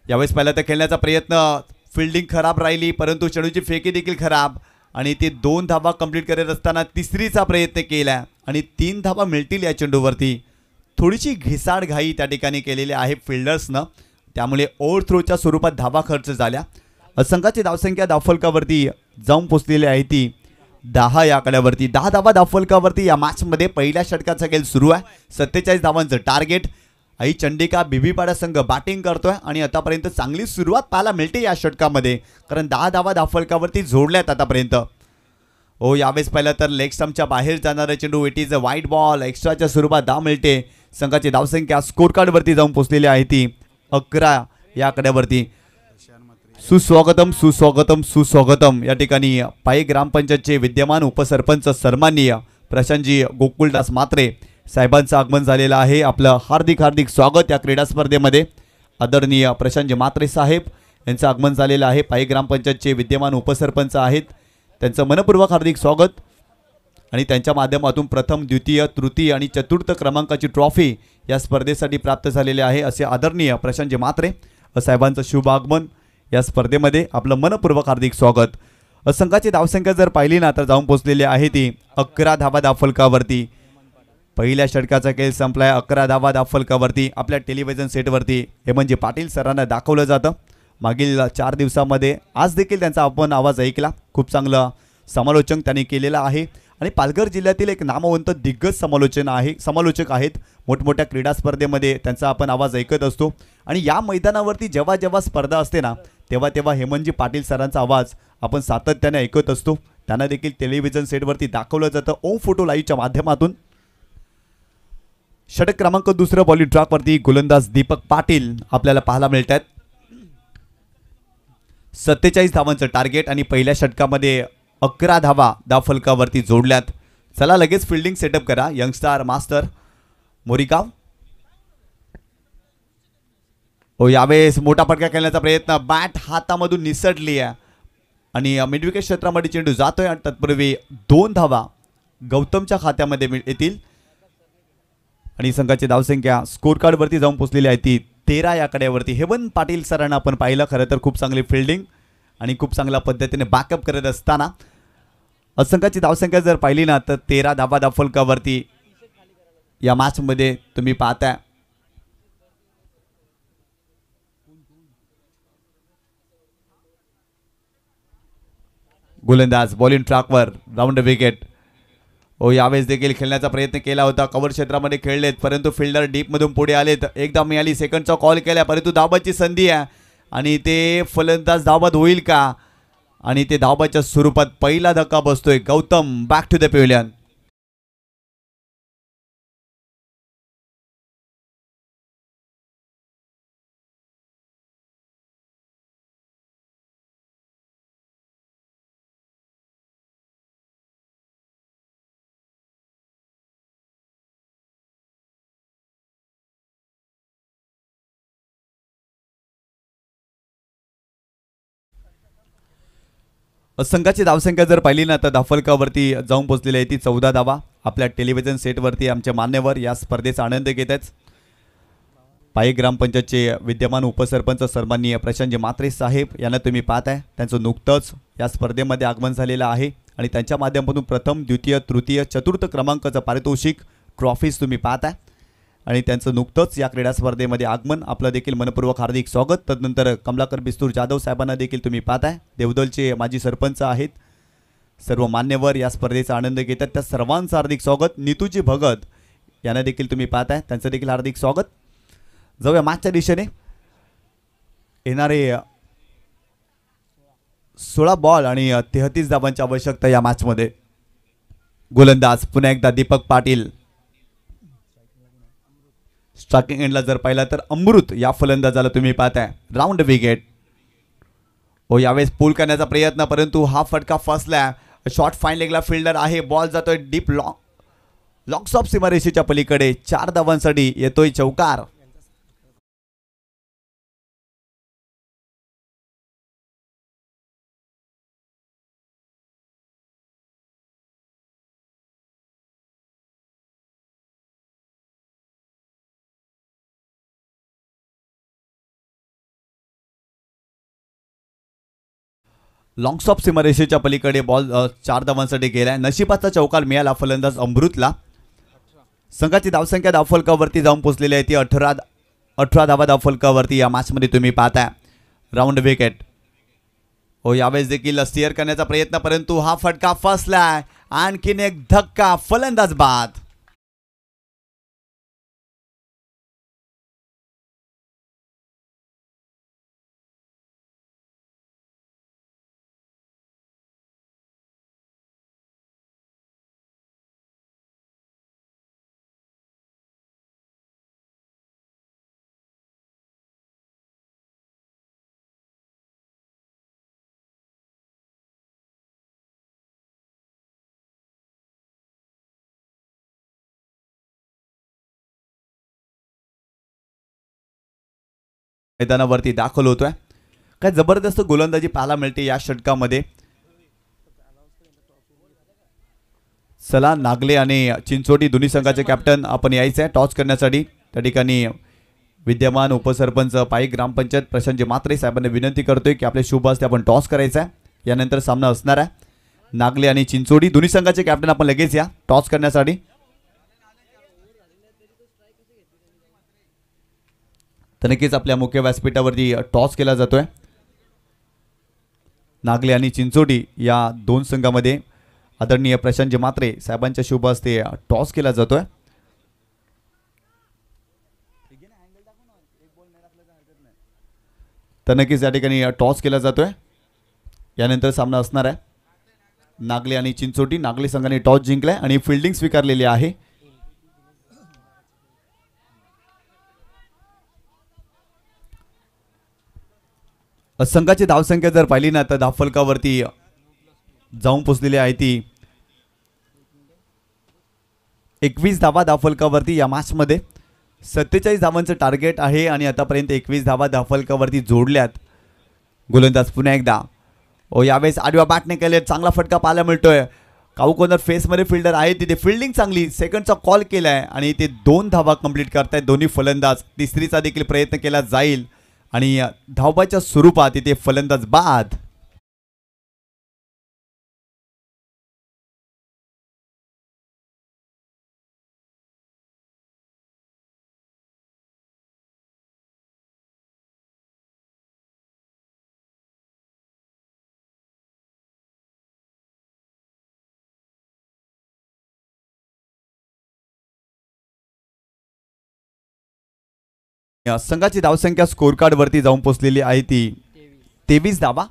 यावेळेस पहिला तर खेळण्याचा प्रयत्न, फिल्डिंग खराब राहिली परंतु चेंडूची फेकी देखील खराब आणि ते 2 धावा कंप्लीट करत असताना तिसरीचा प्रयत्न केला आणि 3 धावा मिळतील या चेंडूवरती। थोडीशी घिसाडघाई त्या ठिकाणी केलेली आहे फिल्डर्सनं, त्यामुळे ओव्हर थ्रोच्या स्वरूपात धावा खर्च झाल्या। संघाची धावसंख्या धावफलकावरती जाऊन पोचलेली आहे ती 10 या आकड्यावरती 10 धावा धावफलकावरती या मॅच मध्ये पहिल्या षटकाचा खेळ सुरू आहे. 47 धावांचं टार्गेट. आई चंडिका बीबीपाडा संघ बॅटिंग करतोय आणि आतापर्यंत चांगली सुरुवात पाहायला मिळते या षटकामध्ये, कारण 10 धावा धावफलकावरती जोडल्यात आतापर्यंत. हो, यावेळेस पाहिलं तर लेग स्टंपच्या बाहेर जाणारा चेंडू, इट इज अ वाईट बॉल. एक्स्ट्राच्या स्वरूपात धाव मिळते. संघाची धावसंख्या स्कोर कार्डवरती जाऊन पोहोचलेली आहे ती 11 या आकड्यावरती. सुस्वागतम सुस्वागतम सुस्वागतम. या ठिकाणी पाई ग्रामपंचायतचे विद्यमान उपसरपंच सन्माननीय प्रशांतजी गोकुळदास म्हात्रे साहेबांचं आगमन झालेलं आहे. आपलं हार्दिक हार्दिक स्वागत या क्रीडा स्पर्धेमध्ये. आदरणीय प्रशांतजी म्हात्रे साहेब यांचं आगमन झालेलं आहे. पाई ग्रामपंचायतचे विद्यमान उपसरपंच आहेत. त्यांचं मनपूर्वक हार्दिक स्वागत. आणि त्यांच्या माध्यमातून प्रथम, द्वितीय, तृतीय आणि चतुर्थ क्रमांकाची ट्रॉफी या स्पर्धेसाठी प्राप्त झालेले आहे. असे आदरणीय प्रशांतजी म्हात्रे साहेबांचं शुभ आगमन या स्पर्धेमध्ये. आपलं मनपूर्वक हार्दिक स्वागत. संघाची धावसंख्या जर पाहिली ना तर जाऊन पोहोचलेली आहे ती 11 धावा धावफलकावरती. पहिल्या षटकाचा खेळ संपलाय. 11 धावा धावफलकावरती आपल्या टेलिव्हिजन सेटवरती हे म्हणजे पाटील सरांना दाखवलं जातं. मागील 4 दिवसामध्ये आज देखील त्यांचा आपण आवाज ऐकला. खूप चांगलं समालोचन त्यांनी केलेलं आहे आणि पालघर जिल्ह्यातील एक नामवंत दिग्गज समालोचक आहेत. मोठमोठ्या क्रीडा स्पर्धेमध्ये त्यांचा आपण आवाज ऐकत असतो आणि या मैदानावरती जेव्हा जेव्हा स्पर्धा असते ना तेव्हा तेव्हा हेमंतजी पाटील सरांचा आवाज आपण सातत्याने ऐकत असतो. त्यांना देखील टेलिव्हिजन सेटवरती दाखवलं जातं ओम फोटो लाईव्हच्या माध्यमातून. षटक क्रमांक 2 बॉलिंग ट्रॅकवरती गोलंदाज दीपक पाटील आपल्याला पाहायला मिळतात. 47 धावांचं टार्गेट आणि पहिल्या षटकामध्ये 11 धावा धावफलकावरती जोडल्यात. चला लगेच फिल्डिंग सेटअप करा यंगस्टार मास्टर मोरिगाव. हो, यावेळेस मोठा फटका खेळण्याचा प्रयत्न, बॅट हातामधून निसटली आहे आणि मिडविकेट क्षेत्रामध्ये चेंडू जातोय आणि तत्पूर्वी 2 धावा गौतमच्या खात्यामध्ये येतील आणि संघाची धावसंख्या स्कोर कार्डवरती जाऊन पोहोचलेली आहे ती 13 या आकड्यावरती. हेमंत पाटील सरांना आपण पाहिलं. खरं तर खूप चांगली फिल्डिंग आणि खूप चांगल्या पद्धतीने बॅकअप करत असताना संघाची धावसंख्या जर पाहिली ना तर 13 धावा धावफलकावरती या मॅचमध्ये तुम्ही पाहताय. गोलंदाज बॉलिंग ट्रॅकवर राऊंड विकेट. हो, यावेळेस देखील खेळण्याचा प्रयत्न केला होता. कव्हर क्षेत्रामध्ये खेळलेत परंतु फिल्डर डीपमधून पुढे आलेत. एकदा मिळाली, सेकंडचा कॉल केला परंतु धावाची संधी आहे आणि ते फलंदाज धावत होईल का आणि ते धावाच्या स्वरूपात पहिला धक्का बसतोय. Gautam back to the pavilion. संघाची धावसंख्या जर पाहिली ना तर धावफलकावरती जाऊन पोहोचलेली आहे ती 14 धावा. आपल्या टेलिव्हिजन सेटवरती आमचे मान्यवर या स्पर्धेचा आनंद घेत आहेत. पाई ग्रामपंचायतचे विद्यमान उपसरपंच सन्माननीय प्रशांतजी म्हात्रे साहेब यांना तुम्ही पाहताय. त्यांचं नुकतंच या स्पर्धेमध्ये आगमन झालेलं आहे आणि त्यांच्या माध्यमातून प्रथम, द्वितीय, तृतीय, चतुर्थ क्रमांकाचं पारितोषिक ट्रॉफीज तुम्ही पाहताय आणि त्यांचं नुकतंच या क्रीडा स्पर्धेमध्ये आगमन. आपलं देखील मनपूर्वक हार्दिक स्वागत. तदनंतर कमलाकर बिस्तूर जाधव साहेबांना देखील तुम्ही पाहताय. देवदलचे माजी सरपंच आहेत. सर्व मान्यवर या स्पर्धेचा आनंद घेतात. त्या सर्वांचं हार्दिक स्वागत. नीतूजी भगत यांना देखील तुम्ही पाहताय. त्यांचं देखील हार्दिक स्वागत. जाऊया मॅचच्या दिशेने. येणारे 16 बॉल आणि 33 धावांची आवश्यकता या मॅचमध्ये. गोलंदाज पुन्हा एकदा दीपक पाटील. स्ट्रायकिंग एंडला जर पाहिला तर अमृत या फलंदाजाला तुम्ही पाहताय. Round wicket. हो, यावेळेस पूल करण्याचा प्रयत्न परंतु हा फटका फसला. शॉर्ट फाईन लेगला फिल्डर आहे. बॉल जातोय डीप लॉंग्स ऑफ सीमारेषेच्या पलीकडे. 4 धावांसाठी येतोय चौकार. लॉंग्स ऑफ सीमारेषेच्या पलीकडे बॉल 4 धावांसाठी गेलाय. नशिबाचा चौकार मिळाला फलंदाज अमृतला. संघाची धावसंख्या धावफलकावरती जाऊन पोहोचलेली आहे ती 18 धावा धावफलकावरती या मॅचमध्ये तुम्ही पाहताय. Round wicket. हो यावेळेस देखील स्टिअर करण्याचा प्रयत्न, परंतु हा फटका फसलाय. आणखीन एक धक्का, फलंदाज बाद. मैदानावरती दाखल होतोय. काय जबरदस्त गोलंदाजी पाहायला मिळते या षटकामध्ये. चला नागले आणि चिंचोटी दोन्ही संघाचे कॅप्टन आपण यायचं आहे टॉस करण्यासाठी. त्या ठिकाणी विद्यमान उपसरपंच पाई ग्रामपंचायत प्रशांतजी म्हात्रे साहेबांना विनंती करतोय की आपल्या शुभ हस्ते आपण टॉस करायचा आहे. यानंतर सामना असणार आहे. नागले आणि चिंचोटी दोन्ही संघाचे कॅप्टन आपण लगेच या टॉस करण्यासाठी. तर नक्कीच आपल्या मुख्य व्यासपीठावरती टॉस केला जातोय. नागले आणि चिंचोटी या दोन संघामध्ये आदरणीय प्रशांतजी म्हात्रे साहेबांच्या शुभ हस्ते टॉस केला जातोय. तर नक्कीच या ठिकाणी टॉस केला जातोय. यानंतर सामना असणार आहे. नागले आणि चिंचोटी. नागले संघाने टॉस जिंकलाय आणि फिल्डिंग स्वीकारलेली आहे. संघाची धावसंख्या जर पाहिली ना तर धावफलकावरती जाऊन पोचलेली आहे ती 21 धावा धावफलकावरती. या मॅचमध्ये 47 धावांचं टार्गेट आहे आणि आतापर्यंत 21 धावा धावफलकावरती जोडल्यात. गोलंदाज पुन्हा एकदा. यावेळेस आडव्या बॅटने केले, चांगला फटका पाहायला मिळतोय. काऊ कोनर फेसमध्ये फिल्डर आहे, तिथे फिल्डिंग चांगली, सेकंडचा कॉल केलाय आणि ते 2 धावा कंप्लीट करतायत दोन्ही फलंदाज. तिसरीचा देखील प्रयत्न केला जाईल आणि धावबाच्या स्वरूपात तिथे फलंदाज बाद. संघाची धावसंख्या स्कोर कार्ड वरती जाऊन पोहोचलेली आहे ती 23 धावा.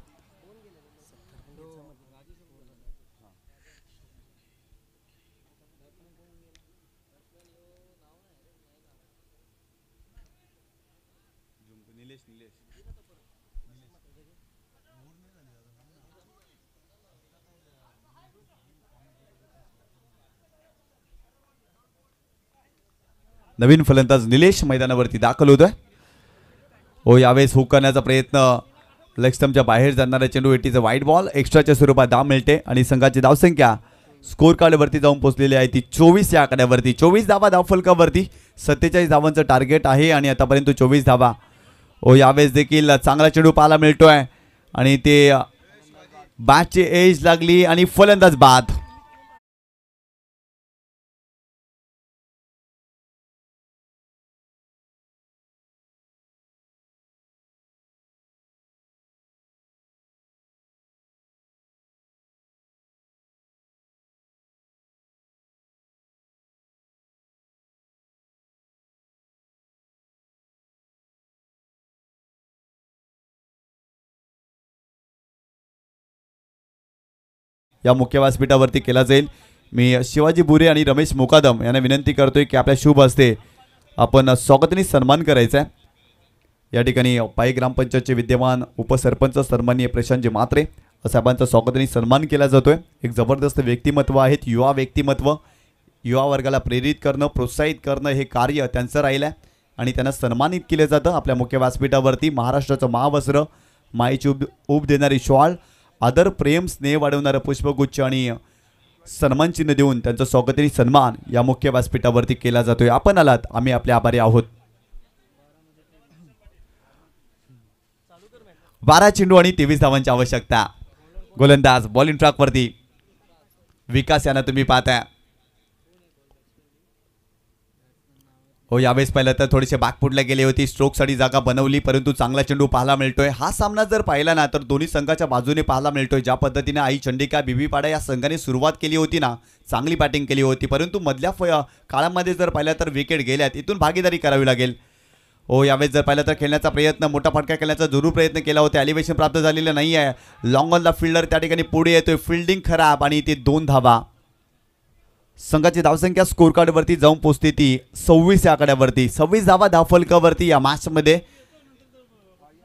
नवीन फलंदाज निलेश मैदानावरती दाखल होतोय. यावेळेस हुक करण्याचा प्रयत्न, लेग स्टंपच्या बाहेर जाणारा चेंडू, एटीचं वाईट बॉल, एक्स्ट्राच्या स्वरूपात धाव मिळते आणि संघाची धावसंख्या स्कोर कार्डवरती जाऊन पोहोचलेली आहे ती 24 या आकड्यावरती. 24 धावा धावफलकावरती. 47 धावांचं टार्गेट आहे आणि आतापर्यंत 24 धावा. यावेळेस देखील चांगला चेंडू पाहायला मिळतोय आणि ते बॅटची एज लागली आणि फलंदाज बाद. या मुख्य व्यासपीठावरती केला जाईल. मी शिवाजी बुरे आणि रमेश मुकादम यांना विनंती करतोय की आपल्या शुभ हस्ते आपण स्वागताने सन्मान करायचा आहे. या ठिकाणी पाई ग्रामपंचायतचे विद्यमान उपसरपंच सन्माननीय प्रशांतजी म्हात्रे साहेबांचा स्वागताने सन्मान केला जातोय. एक जबरदस्त व्यक्तिमत्व आहेत, युवा व्यक्तिमत्व. युवा वर्गाला प्रेरित करणं, प्रोत्साहित करणं हे कार्य त्यांचं राहिलं आहे आणि त्यांना सन्मानित केलं जातं. आपल्या मुख्य व्यासपीठावरती महाराष्ट्राचं महावस्त्र, माईची ऊब देणारी शॉल, आदर प्रेम स्नेह वाढवणारं पुष्पगुच्छ आणि सन्मान चिन्ह देऊन त्यांचा स्वागताने सन्मान या मुख्य व्यासपीठावरती केला जातोय. आपण आलात, आम्ही आपले आभारी आहोत. 12 चेंडू आणि 23 धावांची आवश्यकता. गोलंदाज बॉलिंग ट्रॅकवरती. विकास यांना तुम्ही पाहताय. हो, यावेळेस पाहिलं तर थोडेसे बॅकफुटला गेले होती, स्ट्रोकसाठी जागा बनवली, परंतु चांगला चेंडू पाहायला मिळतोय. हा सामना जर पाहिला ना तर दोन्ही संघाच्या बाजूने पाहायला मिळतोय. ज्या पद्धतीने आई चंडिका बीबीपाडा या संघाने सुरुवात केली होती ना, चांगली बॅटिंग केली होती, परंतु मधल्या काळामध्ये जर पाहिलं तर विकेट गेल्यात. इथून भागीदारी करावी लागेल. हो, यावेळेस जर पाहिलं तर खेळण्याचा प्रयत्न, मोठा फटका खेळण्याचा जरूर प्रयत्न केला होता. एलिव्हेशन प्राप्त झालेलं नाही आहे. लॉंग ऑनला फिल्डर त्या ठिकाणी पुढे येतोय, फिल्डिंग खराब आणि ते 2 धावा. संघाची धावसंख्या स्कोर कार्डवरती जाऊन पोहोचते ती 26 या आकड्यावरती. 26 धावा धावफलकावरती या मॅचमध्ये.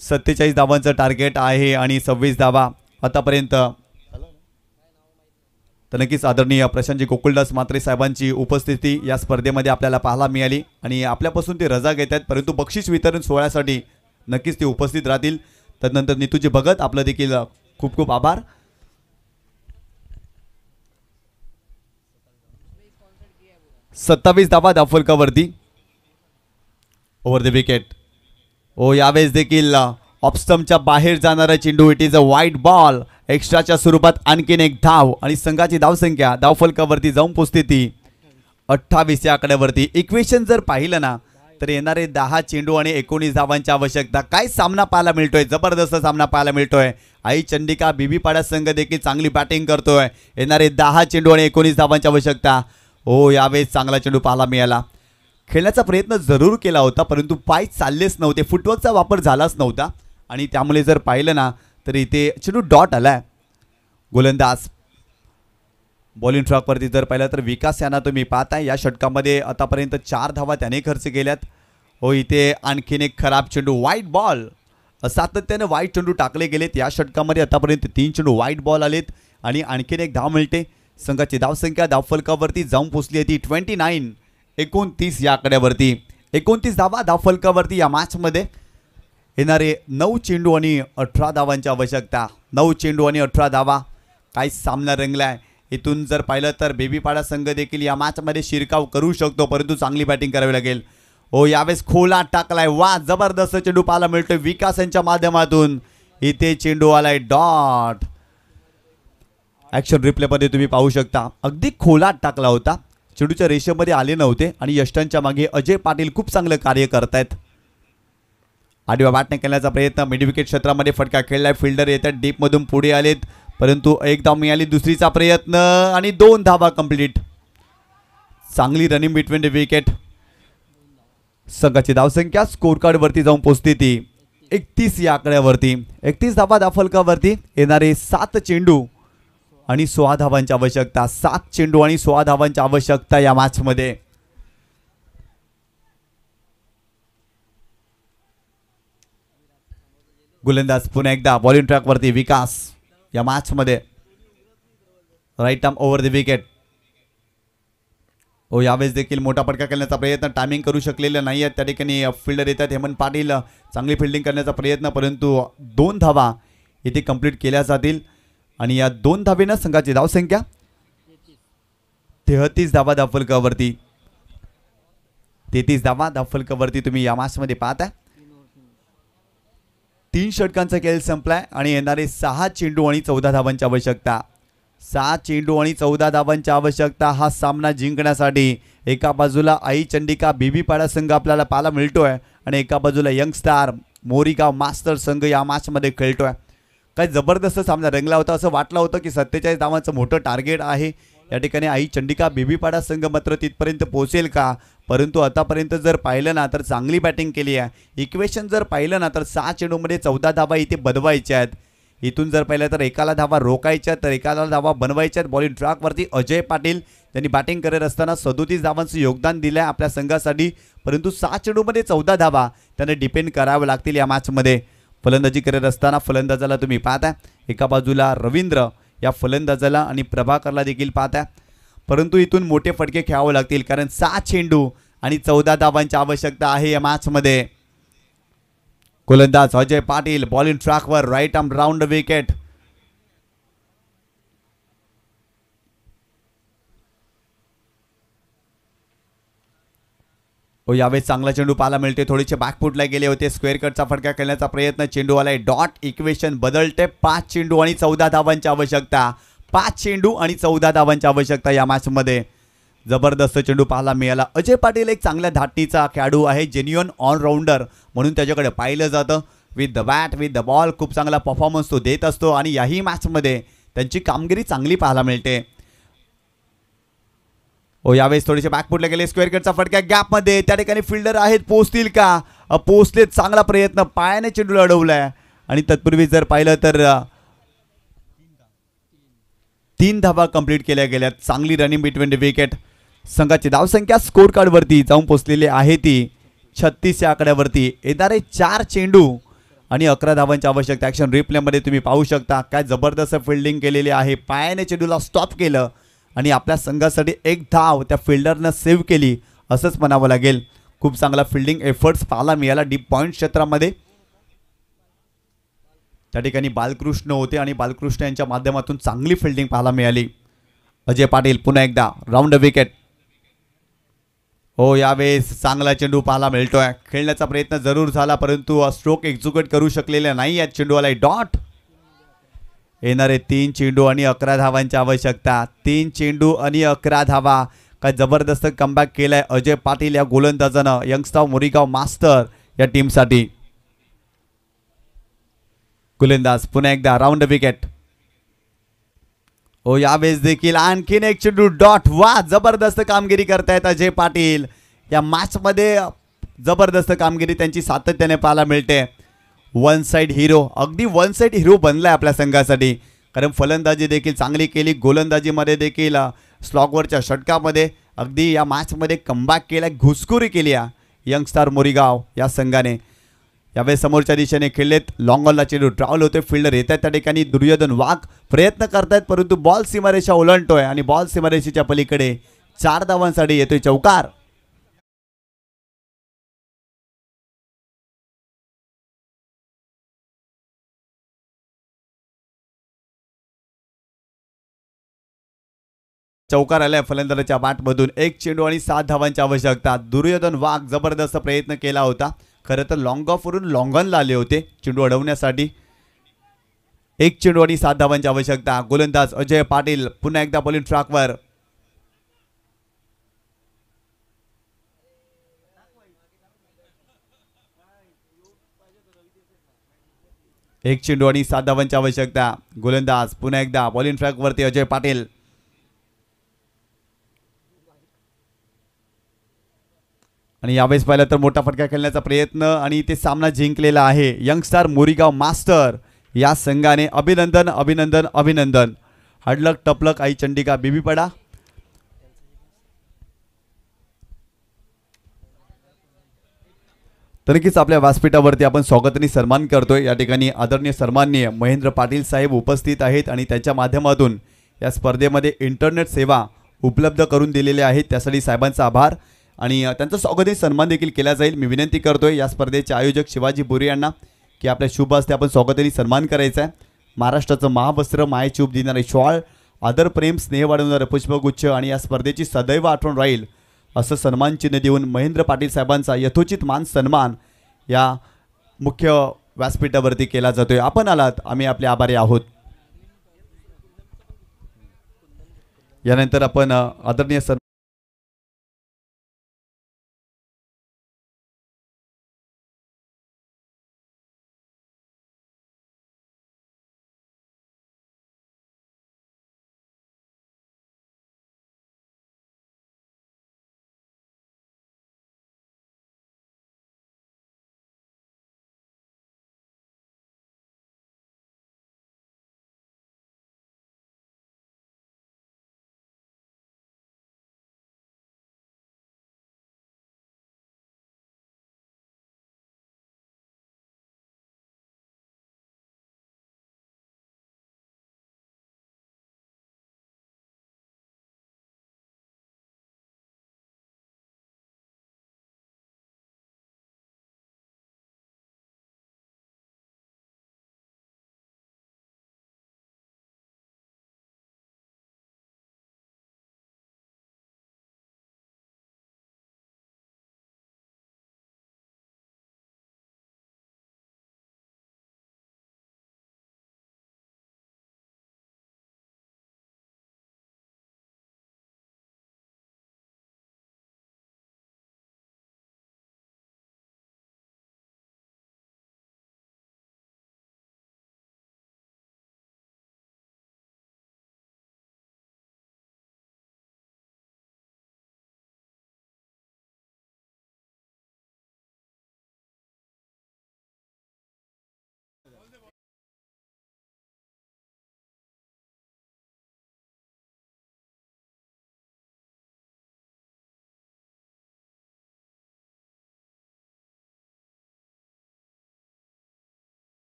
47 धावांचं टार्गेट आहे आणि 26 धावा आतापर्यंत. तर नक्कीच आदरणीय प्रशांतजी गोकुलदास म्हात्रे साहेबांची उपस्थिती या स्पर्धेमध्ये आपल्याला पाहायला मिळाली आणि आपल्यापासून ते रजा घेत आहेत, परंतु बक्षीस वितरण सोहळ्यासाठी नक्कीच ते उपस्थित राहतील. त्यानंतर नितूजी भगत आपलं देखील खूप खूप आभार. सत्तावीस धावा धावफलकावरती. Over the wicket. ओ, यावेळेस देखील ऑफस्टम्पच्या बाहेर जाणारा चेंडू. इट इज अ वाईट बॉल. एक्स्ट्राच्या स्वरूपात आणखीन एक धाव आणि संघाची धावसंख्या धावफलकावरती जाऊन पोहोचते ती 28 या आकड्यावरती. इक्वेशन जर पाहिलं ना तर येणारे 10 चेंडू आणि 19 धावांची आवश्यकता. काय सामना पाहायला मिळतोय, जबरदस्त सामना पाहायला मिळतोय. आई चंडिका बीबीपाडा संघ देखील चांगली बॅटिंग करतोय. येणारे 10 चेंडू आणि 19 धावांची आवश्यकता. हो, यावेळेस चांगला चेंडू पाहायला मिळाला. खेळण्याचा प्रयत्न जरूर केला होता, परंतु पाय चाललेच नव्हते, फुटवर्कचा वापर झालाच नव्हता आणि त्यामुळे जर पाहिलं ना तर इथे चेंडू डॉट आलाय. गोलंदाज बॉलिंग ट्रॅकवरती जर पाहिलं तर विकास यांना तुम्ही पाहताय. या षटकामध्ये आतापर्यंत 4 धावा त्याने खर्च केल्यात. हो, इथे आणखीन एक खराब चेंडू, वाईट बॉल. सातत्याने वाईट चेंडू टाकले गेलेत. या षटकामध्ये आतापर्यंत 3 चेंडू वाईट बॉल आलेत आणि आणखीन एक धाव मिळते. संघाची धावसंख्या धावफलकावरती जाऊन पोहोचली होती 29 या आकड्यावरती. 29 धावा धावफलकावरती या मॅचमध्ये. येणारे 9 चेंडू आणि 18 धावांची आवश्यकता. 9 चेंडू आणि 18 धावा. काय सामना रंगलाय. इथून जर पाहिलं तर बेबीपाडा संघ देखील या मॅचमध्ये शिरकाव करू शकतो, परंतु चांगली बॅटिंग करावी लागेल. हो, यावेळेस खोला टाकलाय. वा, जबरदस्त चेंडू पाहायला मिळतोय विकास यांच्या माध्यमातून. इथे चेंडू आलाय डॉट. ॲक्शन रिप्लेमध्ये तुम्ही पाहू शकता, अगदी खोलात टाकला होता, चेंडूच्या रेषेमध्ये आले नव्हते आणि यष्टांच्या मागे अजय पाटील खूप चांगलं कार्य करतायत. आडव्या बॅटने केल्याचा प्रयत्न, मिड विकेट क्षेत्रामध्ये फटका खेळलाय. फिल्डर येतात डीपमधून पुढे आलेत, परंतु एक धाव मिळाली. दुसरीचा प्रयत्न आणि 2 धावा कंप्लीट. चांगली रनिंग बिटवीन द विकेट. संघाची धावसंख्या स्कोर कार्डवरती जाऊन पोहोचते ती 31 या आकड्यावरती. 31 धावा धावफलकावरती. येणारे 7 चेंडू आणि 16 धावांची आवश्यकता. 7 चेंडू आणि 16 धावांची आवश्यकता या मॅचमध्ये. गोलंदाज पुन्हा एकदा बॉलिंग ट्रॅकवरती. विकास या मॅचमध्ये right arm over the wicket. हो, यावेळेस देखील मोठा फटका खेळण्याचा प्रयत्न, टायमिंग करू शकलेले नाही आहेत. त्या ठिकाणी फिल्डर येतात हेमंत पाटील, चांगली फिल्डिंग करण्याचा प्रयत्न, परंतु 2 धावा इथे कंप्लीट केल्या जातील आणि या 2 धावेनं संघाची धावसंख्या 33 धावा धावफलकावरती. 33 धावा धावफलकावरती तुम्ही या मॅचमध्ये पाहता. 3 षटकांचा खेळ संपलाय आणि येणारे 6 चेंडू आणि 14 धावांची आवश्यकता. 6 चेंडू आणि 14 धावांची आवश्यकता हा सामना जिंकण्यासाठी. एका बाजूला आई चंडिका बीबीपाडा संघ आपल्याला पाहायला मिळतोय आणि एका बाजूला यंग स्टार मोरीगाव मास्टर संघ या मॅचमध्ये खेळतोय. काय जबरदस्त सामना रंगला होता. असं वाटलं होतं की 47 धावांचं मोठं टार्गेट आहे या ठिकाणी. आई चंडिका बीबीपाडा संघ मात्र तिथपर्यंत पोहोचेल का, परंतु आतापर्यंत जर पाहिलं ना तर चांगली बॅटिंग केली आहे. इक्वेशन जर पाहिलं ना तर 6 चेंडूमध्ये 14 धावा इथे बनवायच्या आहेत. इथून जर पाहिलं तर एकाला धावा रोखायच्या तर एकाला धावा बनवायच्या आहेत. बॉलिंग ट्रॅकवरती अजय पाटील त्यांनी बॅटिंग करत असताना 37 धावांचं योगदान दिलं आहे आपल्या संघासाठी, परंतु 6 चेंडूमध्ये 14 धावा त्यांना डिपेंड करावं लागतील या मॅचमध्ये. फलंदाजी करत असताना फलंदाजाला तुम्ही पाहता, एका बाजूला रवींद्र या फलंदाजाला आणि प्रभाकरला देखील पाहता, परंतु इथून मोठे फटके खेळावे लागतील कारण 6 चेंडू आणि 14 धावांची आवश्यकता आहे या मॅचमध्ये. गोलंदाज अजय पाटील बॉलिंग ट्रॅकवर, राईट आर्म राऊंड विकेट. यावेळेस चांगला चेंडू पाहायला मिळते. थोडेसे बॅकफुटला गेले होते. स्क्वेअर कटचा फटका खेळण्याचा प्रयत्न, चेंडू आलाय डॉट. इक्वेशन बदलते. 5 चेंडू आणि 14 धावांची आवश्यकता. 5 चेंडू आणि 14 धावांची आवश्यकता या मॅचमध्ये. जबरदस्त चेंडू पाहायला मिळाला. अजय पाटील एक चांगल्या धाटीचा खेळाडू आहे, जेन्युइन ऑलराऊंडर म्हणून त्याच्याकडे पाहिलं जातं. With the bat with the ball खूप चांगला परफॉर्मन्स तो देत असतो आणि याही मॅचमध्ये त्यांची कामगिरी चांगली पाहायला मिळते. यावेळेस थोडेसे बॅकफुटला गेले. स्क्वेअर कटचा फटका गॅपमध्ये, त्या ठिकाणी फिल्डर आहेत, पोहोचतील का? पोहोचलेत. चांगला प्रयत्न, पायाने चेंडू अडवलाय आणि तत्पूर्वी जर पाहिलं तर 3 धावा कंप्लीट केल्या गेल्यात. चांगली रनिंग बिटवीन द विकेट. संघाची धावसंख्या स्कोर कार्डवरती जाऊन पोहोचलेली आहे ती 36 या आकड्यावरती. येणारे 4 चेंडू आणि 11 धावांची आवश्यकता. ॲक्शन रिप्लेमध्ये तुम्ही पाहू शकता काय जबरदस्त फिल्डिंग केलेली आहे. पायाने चेंडूला स्टॉप केलं आणि आपल्या संघासाठी 1 धाव त्या फिल्डरनं सेव्ह केली असंच म्हणावं लागेल. खूप चांगला फिल्डिंग एफर्ट्स पाहायला मिळाला डीप पॉईंट क्षेत्रामध्ये. त्या ठिकाणी बालकृष्ण होते आणि बालकृष्ण यांच्या माध्यमातून चांगली फिल्डिंग पाहायला मिळाली. अजय पाटील पुन्हा एकदा राऊंड द विकेट. यावेळेस चांगला चेंडू पाहायला मिळतोय. खेळण्याचा प्रयत्न जरूर झाला परंतु स्ट्रोक एक्झिक्यूट करू शकलेले नाही या चेंडूला. डॉट. येणारे 3 चेंडू आणि 11 धावांची आवश्यकता. 3 चेंडू आणि 11 धावा. काय जबरदस्त कमबॅक केलाय अजय पाटील या गोलंदाजानं यंगस्टार मोरीगाव मास्टर या टीमसाठी. गोलंदाज पुन्हा एकदा राऊंड विकेट. यावेळेस देखील आणखीन एक चेंडू. डॉट. वा, जबरदस्त कामगिरी करतायत अजय पाटील या मॅचमध्ये. जबरदस्त कामगिरी त्यांची सातत्याने पाहायला मिळते. वन साइड हिरो, अगदी वन साइड हिरो बनलाय आपल्या संघासाठी. कारण फलंदाजी देखील चांगली केली, गोलंदाजीमध्ये देखील स्लॉगवरच्या षटकामध्ये अगदी या मॅचमध्ये कमबॅक केला, घुसखोरी केली आहे यंगस्टार मोरीगाव या संघाने. यावेळेस समोरच्या दिशेने खेळलेत. लॉंग ऑनला चेंडू ट्रॅव्हल होते. फिल्डर येत आहेत त्या ठिकाणी. दुर्योधन वाघ प्रयत्न करतायत परंतु बॉल सीमारेषा ओलांडतोय आणि बॉल सीमारेषेच्या पलीकडे 4 धावांसाठी येतोय चौकार. चौकार आलाय फलंदाजाच्या बॅटमधून. 1 चेंडू आणि 7 धावांची आवश्यकता. दुर्योधन वाघ जबरदस्त प्रयत्न केला होता. खरं तर लॉंग ऑफवरून लॉंग ऑनला आले होते चेंडू अडवण्यासाठी. 1 चेंडू आणि 7 धावांची आवश्यकता. गोलंदाज अजय पाटील पुन्हा एकदा बॉलिंग ट्रॅकवर. एक चेंडू आणि 7 धावांची आवश्यकता. गोलंदाज पुन्हा एकदा बॉलिंग ट्रॅकवरती अजय पाटील. आणि यावेळेस पाहिलं तर मोठा फटका खेळण्याचा प्रयत्न आणि ते सामना जिंकलेला आहे यंगस्टार मोरीगाव मास्टर या संघाने. अभिनंदन अभिनंदन अभिनंदन. हडलक टपलक आई चंडिका बीबी पडा. तर नक्कीच आपल्या व्यासपीठावरती आपण स्वागताने सन्मान करतोय. या ठिकाणी आदरणीय सन्माननीय महेंद्र पाटील साहेब उपस्थित आहेत आणि त्यांच्या माध्यमातून या स्पर्धेमध्ये इंटरनेट सेवा उपलब्ध करून दिलेल्या आहेत. त्यासाठी साहेबांचा आभार आणि त्यांचा स्वागताने सन्मान देखील केला जाईल. मी विनंती करतोय या स्पर्धेचे आयोजक शिवाजी बोरे यांना की आपल्या शुभ हस्ते आपण स्वागताने सन्मान करायचा आहे. महाराष्ट्राचं महावस्त्र, मायेची उब देणारे शॉल, आदर प्रेम स्नेह वाढवणारे पुष्पगुच्छ आणि या स्पर्धेची सदैव आठवण राहील असं सन्मान चिन्ह देऊन महेंद्र पाटील साहेबांचा यथोचित मान सन्मान या मुख्य व्यासपीठावरती केला जातोय. आपण आलात, आम्ही आपले आभारी आहोत. यानंतर आपण आदरणीय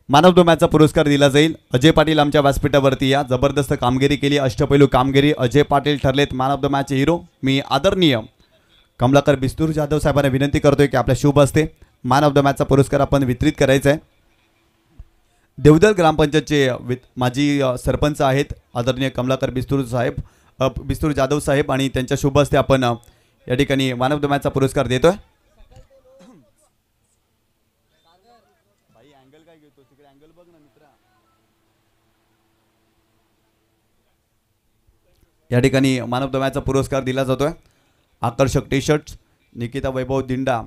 मॅन ऑफ द मॅचचा पुरस्कार दिला जाईल. अजय पाटील आमच्या व्यासपीठावरती या. जबरदस्त कामगिरी केली, अष्टपैलू कामगिरी. अजय पाटील ठरलेत man of the match hero. मी आदरणीय कमलाकर बिस्तूर जाधव साहेबांना विनंती करतोय की आपल्या शुभ हस्ते मॅन ऑफ द मॅचचा पुरस्कार आपण वितरित करायचा आहे. देवदर ग्रामपंचायतचे माजी सरपंच आहेत आदरणीय कमलाकर बिस्तूर जाधव साहेब आणि त्यांच्या शुभ हस्ते आपण या ठिकाणी मॅन ऑफ द मॅचचा पुरस्कार देतोय. या ठिकाणी मॅन ऑफ द मॅचचा पुरस्कार दिला जातोय. आकर्षक टी शर्ट्स निकिता वैभव दिंडा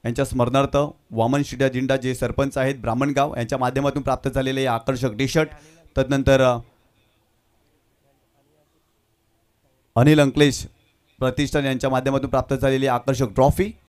यांच्या स्मरणार्थ वामन शिड्या दिंडा जे सरपंच आहेत ब्राह्मणगाव यांच्या माध्यमातून प्राप्त झालेले आकर्षक टी शर्ट. तदनंतर अनिल अंकलेश प्रतिष्ठान यांच्या माध्यमातून प्राप्त झालेली आकर्षक ट्रॉफी.